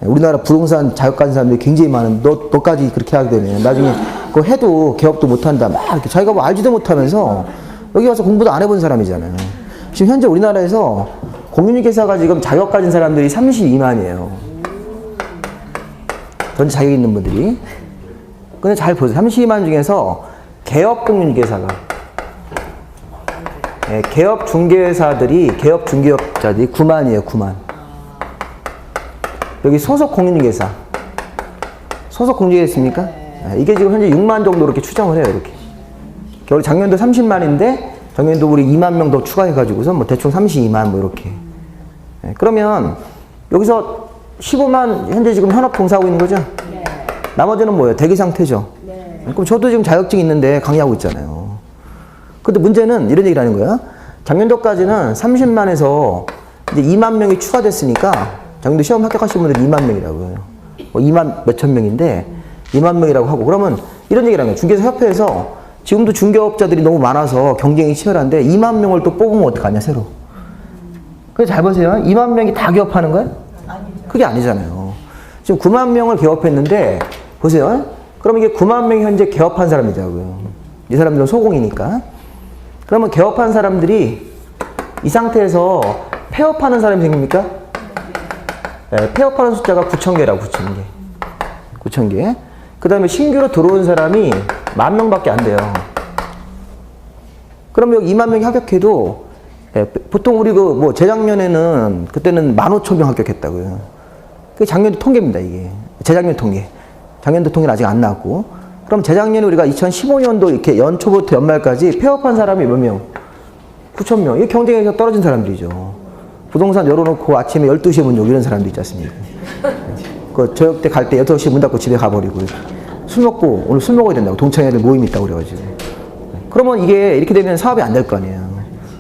우리나라 부동산 자격가진 사람들이 굉장히 많은 너까지 그렇게 하게 되면 나중에 그거 해도 개업도 못한다. 막 이렇게 자기가 뭐 알지도 못하면서 여기 와서 공부도 안 해본 사람이잖아요. 지금 현재 우리나라에서 공인중개사가 지금 자격 가진 사람들이 32만이에요. 전 자격 있는 분들이. 근데 잘 보세요. 32만 중에서 개업 공인중개사가 개업 중개사들이 개업 중개업자들이 9만이에요. 9만. 여기 소속 공인중개사. 소속 공인중개사입니까? 이게 지금 현재 6만 정도 이렇게 추정을 해요. 이렇게. 겨울 작년도 30만인데 작년도 우리 2만 명 더 추가해가지고서 뭐 대충 32만 뭐 이렇게. 그러면 여기서 15만 현재 지금 현업 봉사하고 있는 거죠? 네. 나머지는 뭐예요? 대기 상태죠? 네. 그럼 저도 지금 자격증 있는데 강의하고 있잖아요. 근데 문제는 이런 얘기를 하는 거야. 작년도까지는 30만에서 이제 2만 명이 추가됐으니까 작년도 시험 합격하신 분들이 2만 명이라고 해요. 2만 몇천 명인데 2만 명이라고 하고 그러면 이런 얘기를 하는 거예요. 중개사 협회에서 지금도 중개업자들이 너무 많아서 경쟁이 치열한데 2만 명을 또 뽑으면 어떡하냐 새로. 근데 잘 보세요. 2만 명이 다 개업하는 거예요? 그게 아니잖아요. 지금 9만 명을 개업했는데 보세요. 그럼 이게 9만 명이 현재 개업한 사람이더라고요. 이 사람들은 소공이니까. 그러면 개업한 사람들이 이 상태에서 폐업하는 사람이 생깁니까? 네, 폐업하는 숫자가 9,000개라고 9,000개. 9,000개. 그 다음에 신규로 들어온 사람이 10,000명밖에 안 돼요. 그럼 여기 2만 명이 합격해도 보통 우리 뭐 재작년에는 그때는 15,000명 합격했다고요. 그게 작년도 통계입니다, 이게. 재작년 통계. 작년도 통계는 아직 안 나왔고. 그럼 재작년에 우리가 2015년도 이렇게 연초부터 연말까지 폐업한 사람이 몇 명? 9,000명. 이 경쟁에서 떨어진 사람들이죠. 부동산 열어놓고 아침에 12시에 문 열고 이런 사람도 있지 않습니까? 그 저녁 때 갈 때 8시에 문 닫고 집에 가버리고. 술 먹고, 오늘 술 먹어야 된다고. 동창 애들 모임 있다고 그래가지고. 그러면 이게 이렇게 되면 사업이 안 될 거 아니에요.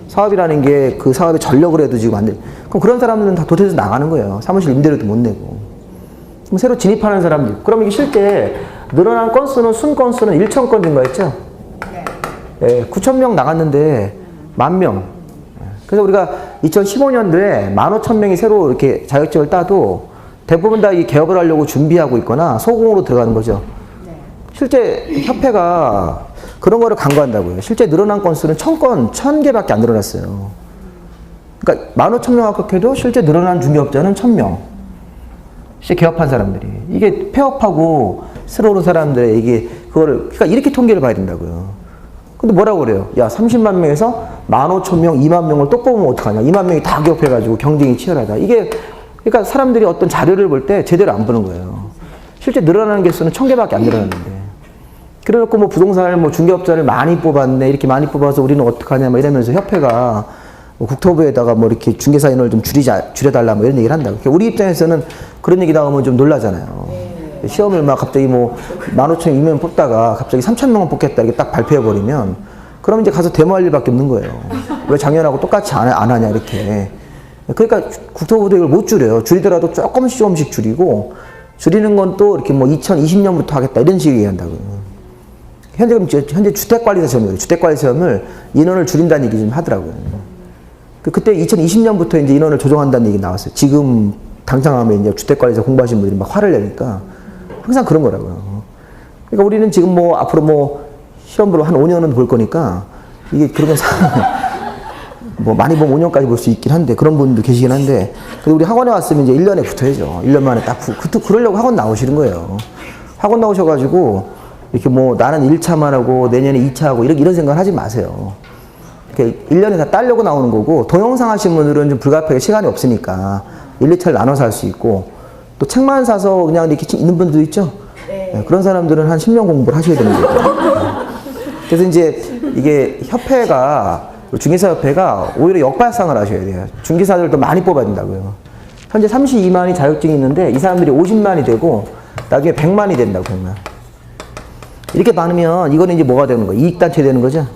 사업이라는 게 그 사업에 전력을 해도 지금 안 돼. 그럼 그런 사람들은 다 도태돼서 나가는 거예요. 사무실 임대료도 못 내고. 그럼 새로 진입하는 사람들. 그럼 이게 실제 늘어난 건수는 순 건수는 1,000건 증가했죠? 네. 9,000명 나갔는데 10,000명. 그래서 우리가 2015년도에 15,000명이 새로 이렇게 자격증을 따도 대부분 다 이 개업을 하려고 준비하고 있거나 소공으로 들어가는 거죠. 실제 협회가 그런 거를 강구한다고요. 실제 늘어난 건수는 1,000건, 1,000개밖에 안 늘어났어요. 그러니까 15,000명 합격해도 실제 늘어난 중개업자는 1,000명. 실제 개업한 사람들이. 이게 폐업하고 새로 오는 사람들의 이게 그거를, 그러니까 이렇게 통계를 봐야 된다고요. 근데 뭐라고 그래요? 야, 30만 명에서 15,000명, 2만 명을 또 뽑으면 어떡하냐. 2만 명이 다 개업해가지고 경쟁이 치열하다. 이게, 그러니까 사람들이 어떤 자료를 볼 때 제대로 안 보는 거예요. 실제 늘어나는 개수는 1,000개밖에 안 늘어났는데. 그래놓고 뭐 부동산을 뭐 중개업자를 많이 뽑았네. 이렇게 많이 뽑아서 우리는 어떡하냐. 막 이러면서 협회가 뭐 국토부에다가 뭐 이렇게 중개사 인원을 좀 줄여달라 뭐 이런 얘기를 한다고. 그러니까 우리 입장에서는 그런 얘기 나오면 좀 놀라잖아요. 시험을 막 갑자기 뭐 15,000명 뽑다가 갑자기 3,000명을 뽑겠다 이렇게 딱 발표해버리면 그럼 이제 가서 데모할 일밖에 없는 거예요. 왜 작년하고 똑같이 안 하냐 이렇게. 그러니까 국토부도 이걸 못 줄여요. 줄이더라도 조금씩 줄이고 줄이는 건 또 이렇게 뭐 2020년부터 하겠다 이런 식으로 얘기한다고요. 현재 주택관리사 시험이에요. 주택관리사 시험을 인원을 줄인다는 얘기 좀 하더라고요. 그때 2020년부터 이제 인원을 조정한다는 얘기 나왔어요. 지금 당장하면 이제 주택관리사 공부하시는 분들이 막 화를 내니까 항상 그런 거라고요. 그러니까 우리는 지금 뭐 앞으로 뭐 시험 보러 한 5년은 볼 거니까 이게 그러면 뭐 많이 보면 5년까지 볼 수 있긴 한데 그런 분도 계시긴 한데 우리 학원에 왔으면 이제 1년에 붙어야죠. 1년 만에 딱 그러려고 학원 나오시는 거예요. 학원 나오셔가지고 이렇게 뭐 나는 1차만 하고 내년에 2차 하고 이런 생각을 하지 마세요. 이렇게 1년에 다 따려고 나오는 거고 동영상 하신 분들은 좀 불가피하게 시간이 없으니까 1, 2차를 나눠서 할 수 있고 또 책만 사서 그냥 이렇게 있는 분들도 있죠. 네, 그런 사람들은 한 10년 공부를 하셔야 되는 거예요. 그래서 이제 이게 협회가 중개사협회가 오히려 역발상을 하셔야 돼요. 중개사들도 많이 뽑아야 된다고요. 현재 32만이 자격증이 있는데 이 사람들이 50만이 되고 나중에 100만이 된다고. 100만. 이렇게 많으면 이거는 이제 뭐가 되는 거예요? 이익단체 되는 거죠.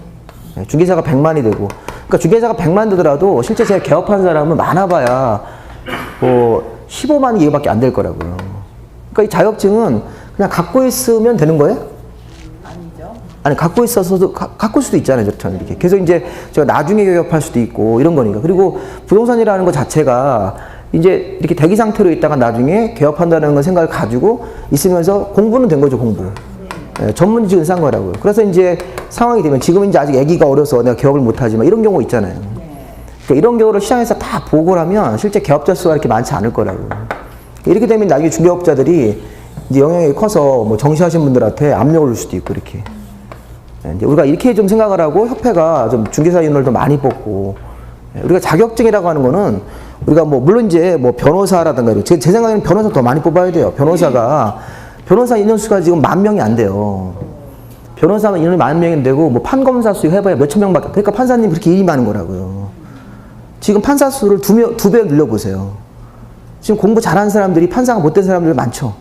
중개사가 100만이 되고 그러니까 중개사가 100만 되더라도 실제 제가 개업한 사람은 많아봐야 뭐 15만 개밖에 안 될 거라고요. 그러니까 이 자격증은 그냥 갖고 있으면 되는 거예요? 아니죠. 아니 갖고 있어서도 갖고 수도 있잖아요, 저처럼 이렇게. 그래서 이제 제가 나중에 개업할 수도 있고 이런 거니까. 그리고 부동산이라는 것 자체가 이제 이렇게 대기 상태로 있다가 나중에 개업한다는 걸 생각을 가지고 있으면서 공부는 된 거죠, 공부. 네, 전문직은 싼 거라고요. 그래서 이제 상황이 되면 지금 이제 아직 아기가 어려서 내가 개업을 못 하지만 이런 경우 있잖아요. 그러니까 이런 경우를 시장에서 다 보고를 하면 실제 개업자 수가 이렇게 많지 않을 거라고요. 이렇게 되면 나중에 중개업자들이 이제 영향이 커서 뭐 정시하신 분들한테 압력을 줄 수도 있고 이렇게. 이제 우리가 이렇게 좀 생각을 하고 협회가 좀 중개사 인원을 더 많이 뽑고 우리가 자격증이라고 하는 거는 우리가 뭐 물론 이제 뭐 변호사라든가 제 생각에는 변호사 더 많이 뽑아야 돼요. 변호사 인원수가 지금 10,000명이 안 돼요. 변호사는 인원이 10,000명이 되고 뭐 판검사 수 해봐야 몇천 명밖에. 그러니까 판사님 그렇게 일이 많은 거라고요. 지금 판사 수를 2배 늘려보세요. 지금 공부 잘하는 사람들이 판사가 못된 사람들 많죠.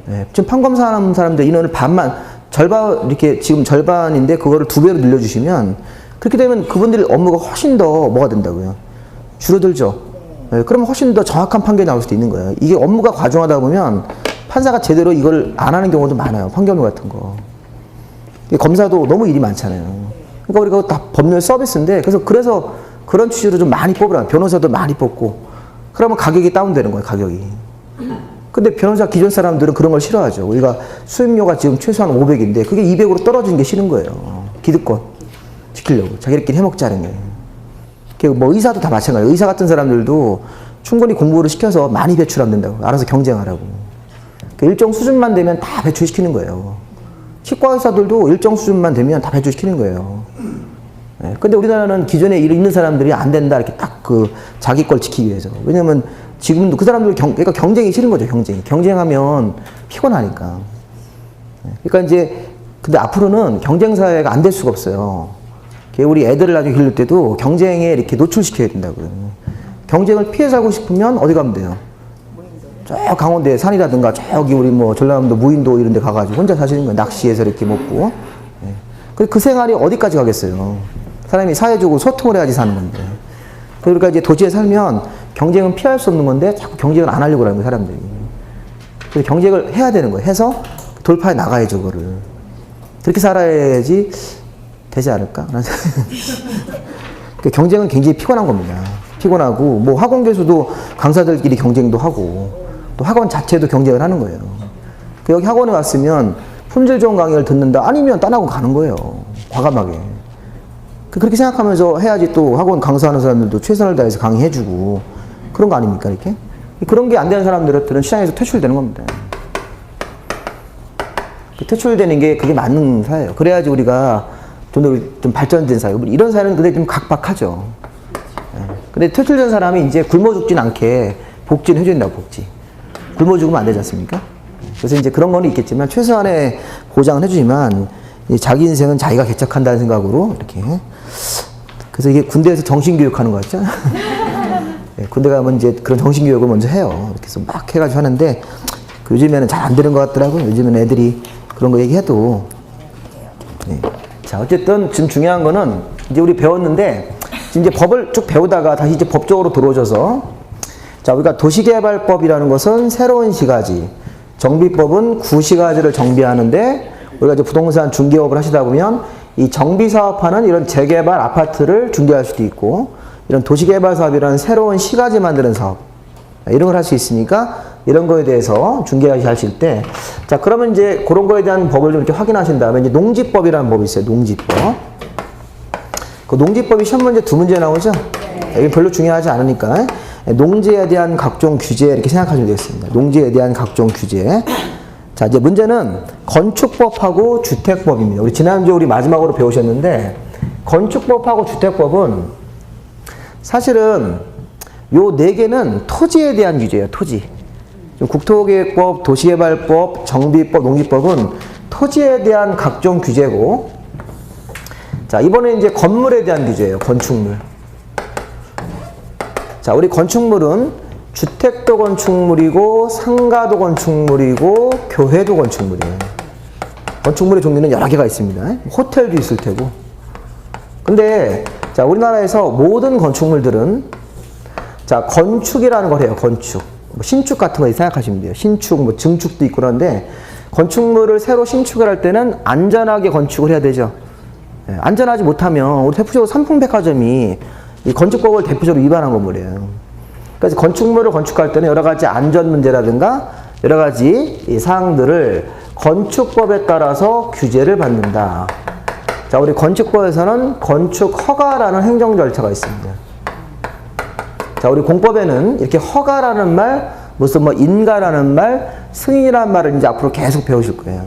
네. 지금 판검사 하는 사람들 인원을 절반 이렇게 지금 절반인데 그거를 2배로 늘려주시면 그렇게 되면 그분들 업무가 훨씬 더 뭐가 된다고요? 줄어들죠. 네. 그러면 훨씬 더 정확한 판결이 나올 수도 있는 거예요. 이게 업무가 과중하다 보면 판사가 제대로 이걸 안 하는 경우도 많아요. 판결문 같은 거. 검사도 너무 일이 많잖아요. 그러니까 우리가 다 법률 서비스인데 그래서 그런 취지로 좀 많이 뽑으라. 변호사도 많이 뽑고 그러면 가격이 다운되는 거예요. 가격이. 근데 변호사 기존 사람들은 그런 걸 싫어하죠. 우리가 수임료가 지금 최소한 500인데 그게 200으로 떨어지는 게 싫은 거예요. 기득권 지키려고. 자기들끼리 해먹자는 게. 뭐 의사도 다 마찬가지예요. 의사 같은 사람들도 충분히 공부를 시켜서 많이 배출하면 된다고. 알아서 경쟁하라고. 일정 수준만 되면 다 배출시키는 거예요. 치과 의사들도 일정 수준만 되면 다 배출시키는 거예요. 네. 근데 우리나라는 기존에 있는 사람들이 안 된다. 이렇게 딱 자기 걸 지키기 위해서. 왜냐면 지금도 그 사람들 그러니까 경쟁이 싫은 거죠, 경쟁이. 경쟁하면 피곤하니까. 네. 그러니까 이제, 근데 앞으로는 경쟁 사회가 안 될 수가 없어요. 우리 애들을 나중에 기를 때도 경쟁에 이렇게 노출시켜야 된다고요. 경쟁을 피해 살고 싶으면 어디 가면 돼요? 저 강원도에 산이라든가 저기 우리 뭐 전라남도 무인도 이런 데 가가지고 혼자 사시는 거예요. 낚시해서 이렇게 먹고. 네. 그 생활이 어디까지 가겠어요? 사람이 사회적으로 소통을 해야지 사는 건데. 그러니까 이제 도시에 살면 경쟁은 피할 수 없는 건데 자꾸 경쟁을 안 하려고 하는 거예요, 사람들이. 그래서 경쟁을 해야 되는 거예요. 해서 돌파해 나가야죠, 그거를. 그렇게 살아야지 되지 않을까? 경쟁은 굉장히 피곤한 겁니다. 피곤하고, 뭐 학원 교수도 강사들끼리 경쟁도 하고, 또 학원 자체도 경쟁을 하는 거예요. 여기 학원에 왔으면 품질 좋은 강의를 듣는다 아니면 딴 학원 가는 거예요. 과감하게. 그렇게 생각하면서 해야지 또 학원 강사하는 사람들도 최선을 다해서 강의해주고 그런 거 아닙니까, 이렇게? 그런 게 안 되는 사람들은 시장에서 퇴출되는 겁니다. 퇴출되는 게 그게 맞는 사예요. 그래야지 우리가 좀 발전된 사회. 이런 사회는 근데 좀 각박하죠. 근데 퇴출된 사람이 이제 굶어 죽진 않게 복지는 해준다고, 복지. 굶어 죽으면 안 되지 않습니까? 그래서 이제 그런 거는 있겠지만 최소한의 보장은 해주지만 자기 인생은 자기가 개척한다는 생각으로 이렇게. 그래서 이게 군대에서 정신교육하는 거 같죠? 군대 가면 이제 그런 정신교육을 먼저 해요. 이렇게 해서 막 해가지고 하는데 요즘에는 잘 안 되는 것 같더라고요. 요즘에는 애들이 그런 거 얘기해도. 네. 자, 어쨌든 지금 중요한 거는 이제 우리 배웠는데 지금 이제 법을 쭉 배우다가 다시 이제 법적으로 들어오셔서 자, 우리가 도시개발법이라는 것은 새로운 시가지, 정비법은 구시가지를 정비하는데 우리가 이제 부동산 중개업을 하시다 보면 이 정비사업하는 이런 재개발 아파트를 중개할 수도 있고 이런 도시개발 사업이라는 새로운 시가지 만드는 사업 이런 걸 할 수 있으니까 이런 거에 대해서 중개하실 때 자, 그러면 이제 그런 거에 대한 법을 좀 이렇게 확인하신 다음에 이제 농지법이라는 법이 있어요. 농지법. 그 농지법이 시험 문제 2문제 나오죠? 이게 별로 중요하지 않으니까 농지에 대한 각종 규제 이렇게 생각하시면 되겠습니다. 농지에 대한 각종 규제. 자, 이제 문제는 건축법하고 주택법입니다. 우리 지난주에 우리 마지막으로 배우셨는데 건축법하고 주택법은 사실은 요 4개는 토지에 대한 규제예요. 토지. 국토계획법, 도시개발법, 정비법, 농지법은 토지에 대한 각종 규제고 자, 이번에 이제 건물에 대한 규제예요. 건축물. 자, 우리 건축물은 주택도 건축물이고 상가도 건축물이고 교회도 건축물이에요. 건축물의 종류는 여러 개가 있습니다. 호텔도 있을 테고. 근데 자, 우리나라에서 모든 건축물들은 자, 건축이라는 걸 해요. 건축. 뭐 신축 같은 거 생각하시면 돼요. 신축, 뭐 증축도 있고 그런데 건축물을 새로 신축을 할 때는 안전하게 건축을 해야 되죠. 예, 안전하지 못하면 우리 대표적으로 삼풍백화점이 이 건축법을 대표적으로 위반한 건물이에요. 그래서 건축물을 건축할 때는 여러 가지 안전 문제라든가 여러 가지 이 사항들을 건축법에 따라서 규제를 받는다. 자, 우리 건축법에서는 건축 허가라는 행정 절차가 있습니다. 자, 우리 공법에는 이렇게 허가라는 말, 무슨 뭐 인가라는 말, 승인이라는 말을 이제 앞으로 계속 배우실 거예요.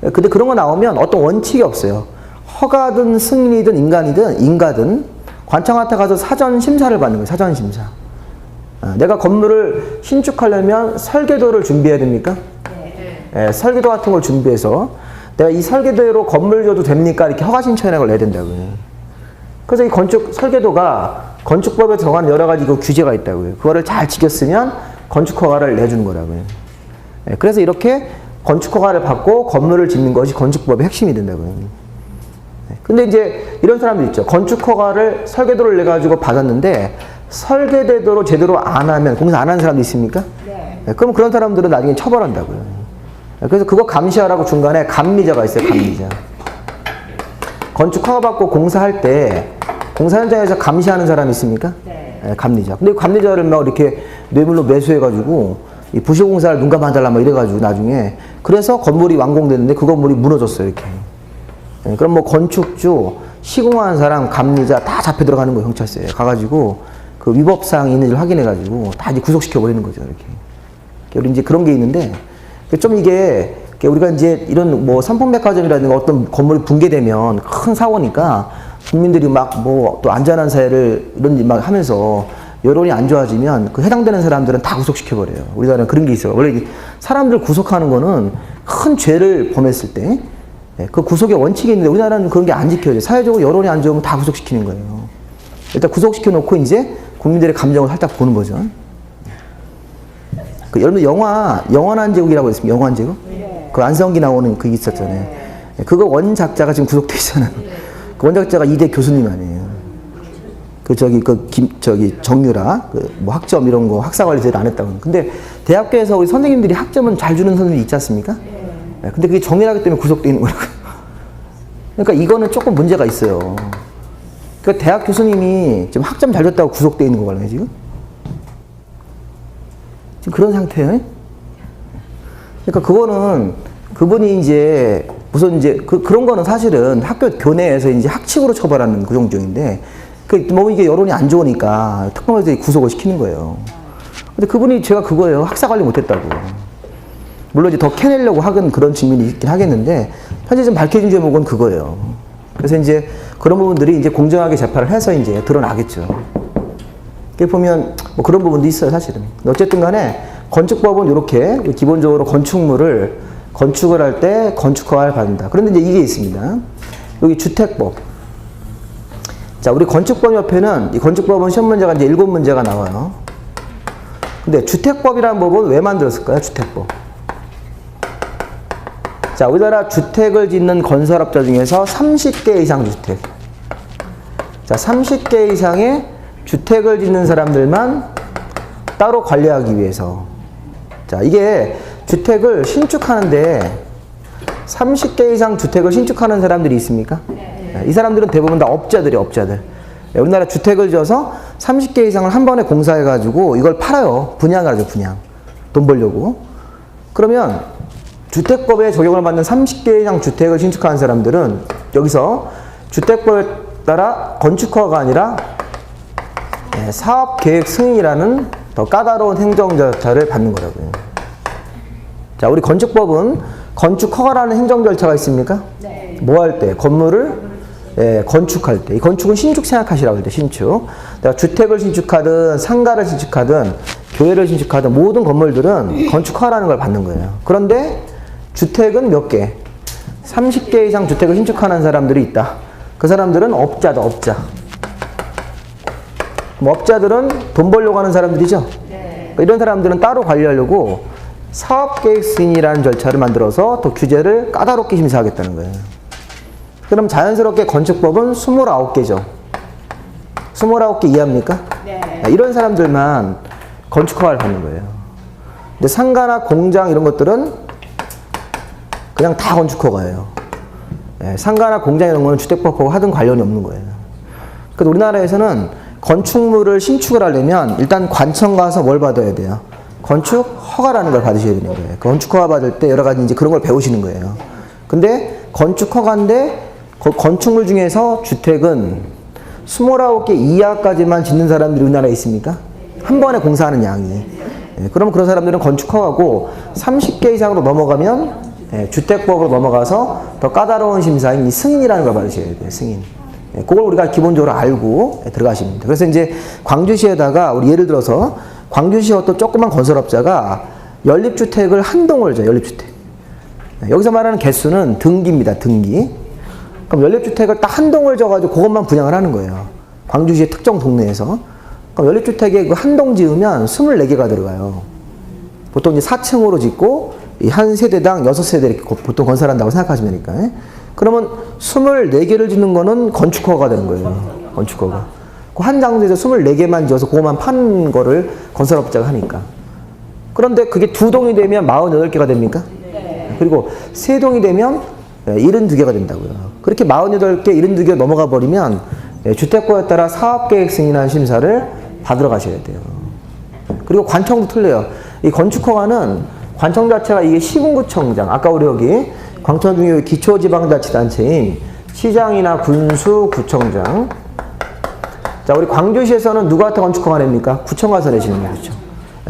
근데 그런 거 나오면 어떤 원칙이 없어요. 허가든 승인이든 인가든 관청한테 가서 사전 심사를 받는 거예요. 사전 심사. 내가 건물을 신축하려면 설계도를 준비해야 됩니까? 네, 설계도 같은 걸 준비해서 내가 이 설계도로 건물 줘도 됩니까? 이렇게 허가 신청을 내야 된다고요. 그래서 이 건축 설계도가 건축법에 들어가는 여러 가지 그 규제가 있다고요. 그거를 잘 지켰으면 건축 허가를 내주는 거라고요. 네, 그래서 이렇게 건축 허가를 받고 건물을 짓는 것이 건축법의 핵심이 된다고요. 네, 근데 이제 이런 사람들 있죠. 건축 허가를 설계도를 내 가지고 받았는데 설계대로 제대로 안 하면 공사 안 하는 사람도 있습니까? 네. 네, 그럼 그런 사람들은 나중에 처벌한다고요. 네, 그래서 그거 감시하라고 중간에 감리자가 있어요. 감리자. 건축 허가 받고 공사할 때 공사 현장에서 감시하는 사람이 있습니까? 네. 네, 감리자. 근데 감리자를 막 이렇게 뇌물로 매수해가지고 이 부실공사를 눈 감아달라 막 이래가지고 나중에 그래서 건물이 완공됐는데 그 건물이 무너졌어요. 이렇게. 네, 그럼 뭐 건축주, 시공하는 사람, 감리자 다 잡혀 들어가는 거예요. 경찰서에 가가지고 그 위법사항이 있는지를 확인해가지고 다 이제 구속시켜 버리는 거죠. 이렇게. 우리 이제 그런 게 있는데 좀 이게 우리가 이제 이런 뭐 삼풍백화점이라든가 어떤 건물이 붕괴되면 큰 사고니까 국민들이 막 뭐 또 안전한 사회를 이런 일 막 하면서 여론이 안 좋아지면 그 해당되는 사람들은 다 구속시켜버려요. 우리나라는 그런 게 있어요. 원래 사람들 구속하는 거는 큰 죄를 범했을 때 그 구속의 원칙이 있는데 우리나라는 그런 게 안 지켜져요. 사회적으로 여론이 안 좋으면 다 구속시키는 거예요. 일단 구속시켜 놓고 이제 국민들의 감정을 살짝 보는 거죠. 그 여러분 영원한 제국이라고 있습니다. 영원한 제국? 그 안성기 나오는 그게 있었잖아요. 그거 원작자가 지금 구속돼 있잖아요. 그 원작자가 이대 교수님 아니에요. 정유라, 뭐 학점 이런 거 학사관리 제대로 안 했다고. 근데 대학교에서 우리 선생님들이 학점은 잘 주는 선생님이 있지 않습니까? 근데 그게 정유라기 때문에 구속돼 있는 거라고요. 그러니까 이거는 조금 문제가 있어요. 그러니까 대학 교수님이 지금 학점 잘 줬다고 구속돼 있는 거거든요, 지금. 지금 그런 상태예요. 그러니까 그거는 그분이 이제 무슨 이제 그런 거는 사실은 학교 교내에서 이제 학칙으로 처벌하는 그 정도인데 뭐 이게 여론이 안 좋으니까 특검에서 구속을 시키는 거예요. 근데 그분이 제가 그거예요. 학사 관리 못했다고. 물론 이제 더 캐내려고 하는 그런 측면이 있긴 하겠는데 현재 좀 밝혀진 제목은 그거예요. 그래서 이제 그런 부분들이 이제 공정하게 재판을 해서 이제 드러나겠죠. 이렇게 보면 뭐 그런 부분도 있어요, 사실은. 어쨌든 간에 건축법은 이렇게 기본적으로 건축을 할 때 건축허가를 받는다. 그런데 이제 이게 있습니다. 여기 주택법. 자, 우리 건축법 옆에는 이 건축법은 시험 문제가 이제 7문제가 나와요. 근데 주택법이라는 법은 왜 만들었을까요? 주택법. 자, 우리나라 주택을 짓는 건설업자 중에서 30개 이상 주택. 자, 30개 이상의 주택을 짓는 사람들만 따로 관리하기 위해서. 자, 이게 주택을 신축하는데 30개 이상 주택을 신축하는 사람들이 있습니까? 네. 이 사람들은 대부분 다 업자들이에요, 업자들. 우리나라 주택을 지어서 30개 이상을 한 번에 공사해가지고 이걸 팔아요. 분양을 하죠, 분양. 돈 벌려고. 그러면 주택법에 적용을 받는 30개 이상 주택을 신축하는 사람들은 여기서 주택법에 따라 건축허가가 아니라 사업계획 승인이라는 더 까다로운 행정 절차를 받는 거라고요. 자, 우리 건축법은 건축허가라는 행정 절차가 있습니까? 네. 뭐 할 때? 건물을 건축할 때. 이 건축은 신축 생각하시라고 할 때, 신축. 내가 주택을 신축하든 상가를 신축하든 교회를 신축하든 모든 건물들은 건축허가라는 걸 받는 거예요. 그런데 주택은 몇 개? 30개 이상 주택을 신축하는 사람들이 있다. 그 사람들은 업자다, 업자. 그럼 업자들은 돈 벌려고 하는 사람들이죠? 네. 이런 사람들은 따로 관리하려고 사업계획 승인이라는 절차를 만들어서 또 규제를 까다롭게 심사하겠다는 거예요. 그럼 자연스럽게 건축법은 29개죠. 29개 이해합니까? 네. 이런 사람들만 건축허가를 받는 거예요. 근데 상가나 공장 이런 것들은 그냥 다 건축허가예요. 상가나 공장 이런 거는 주택법하고 하등 관련이 없는 거예요. 그래서 우리나라에서는 건축물을 신축을 하려면 일단 관청 가서 뭘 받아야 돼요? 건축 허가라는 걸 받으셔야 되는 거예요. 건축 허가 받을 때 여러 가지 이제 그런 걸 배우시는 거예요. 근데 건축 허가인데 건축물 중에서 주택은 29개 이하까지만 짓는 사람들이 우리나라에 있습니까? 한 번에 공사하는 양이. 그럼 그런 사람들은 건축 허가고 30개 이상으로 넘어가면 주택법으로 넘어가서 더 까다로운 심사인 이 승인이라는 걸 받으셔야 돼요. 승인. 그걸 우리가 기본적으로 알고 들어가시면 됩니다. 그래서 이제 광주시에다가 우리 예를 들어서 광주시 어떤 조그만 건설업자가 연립주택을 한 동을 져요. 연립주택. 여기서 말하는 개수는 등기입니다. 등기. 그럼 연립주택을 딱 한 동을 져가지고 그것만 분양을 하는 거예요. 광주시의 특정 동네에서. 그럼 연립주택에 그 한 동 지으면 24개가 들어가요. 보통 이제 4층으로 짓고 한 세대당 6세대 이렇게 보통 건설한다고 생각하시면 되니까. 그러면 24개를 짓는 거는 건축허가가 되는 거예요. 건축허가. 그 한 장소에서 24개만 지어서 그것만 파는 거를 건설업자가 하니까. 그런데 그게 2동이 되면 48개가 됩니까? 네. 그리고 3동이 되면 72개가 된다고요. 그렇게 48개, 72개가 넘어가 버리면 주택법에 따라 사업계획 승인한 심사를 받으러 가셔야 돼요. 그리고 관청도 틀려요. 이 건축허가는 관청 자체가 이게 시군구청장, 아까 우리 여기 광천 중에 기초지방자치단체인 시장이나 군수, 구청장. 자, 우리 광주시에서는 누구한테 건축허가 냅니까? 구청 가서 내시는 거죠.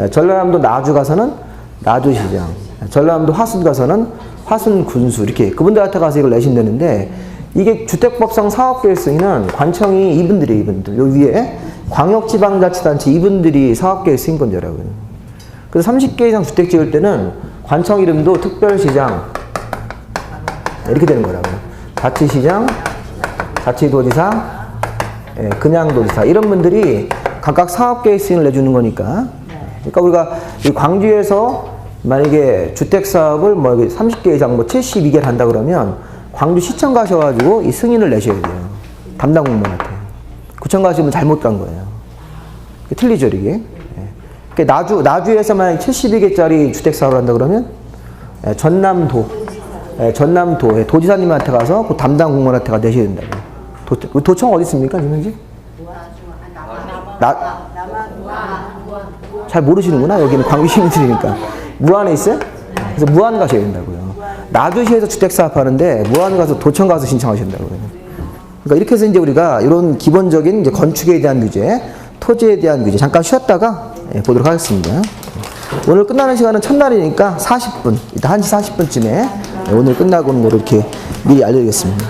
전라남도 나주 가서는 나주시장, 전라남도 화순 가서는 화순군수, 이렇게 그분들한테 가서 이걸 내신다는데, 이게 주택법상 사업계획 승인은 관청이 이분들이에요, 이분들. 요 위에 광역지방자치단체 이분들이 사업계획 승인권자라고요. 그래서 30개 이상 주택 지을 때는 관청 이름도 특별시장 이렇게 되는 거라고요. 자치시장, 자치도지사, 그냥도지사 이런 분들이 각각 사업계획 승인을 내주는 거니까. 그러니까 우리가 이 광주에서 만약에 주택사업을 뭐 30개 이상 뭐 72개를 한다 그러면 광주시청 가셔가지고 이 승인을 내셔야 돼요. 담당 공무원한테. 구청 가시면 잘못 간 거예요. 틀리죠, 이게. 그러니까 나주에서 만약에 72개짜리 주택사업을 한다 그러면 전남도 도지사님한테 가서 그 담당 공무원한테 가 내셔야 된다고요. 도청 어디 있습니까, 지금 현재? 잘 모르시는구나. 여기는 광주 시민들이니까. 무안에 있어요? 그래서 무안 가셔야 된다고요. 나주시에서 주택사업 하는데 무안 가서 도청 가서 신청하셔야 된다고요. 그러니까 이렇게 해서 이제 우리가 이런 기본적인 이제 건축에 대한 규제, 토지에 대한 규제 잠깐 쉬었다가 보도록 하겠습니다. 오늘 끝나는 시간은 첫날이니까 40분, 이따 1시 40분쯤에 오늘 끝나고 오는 거를 이렇게 미리 알려드리겠습니다.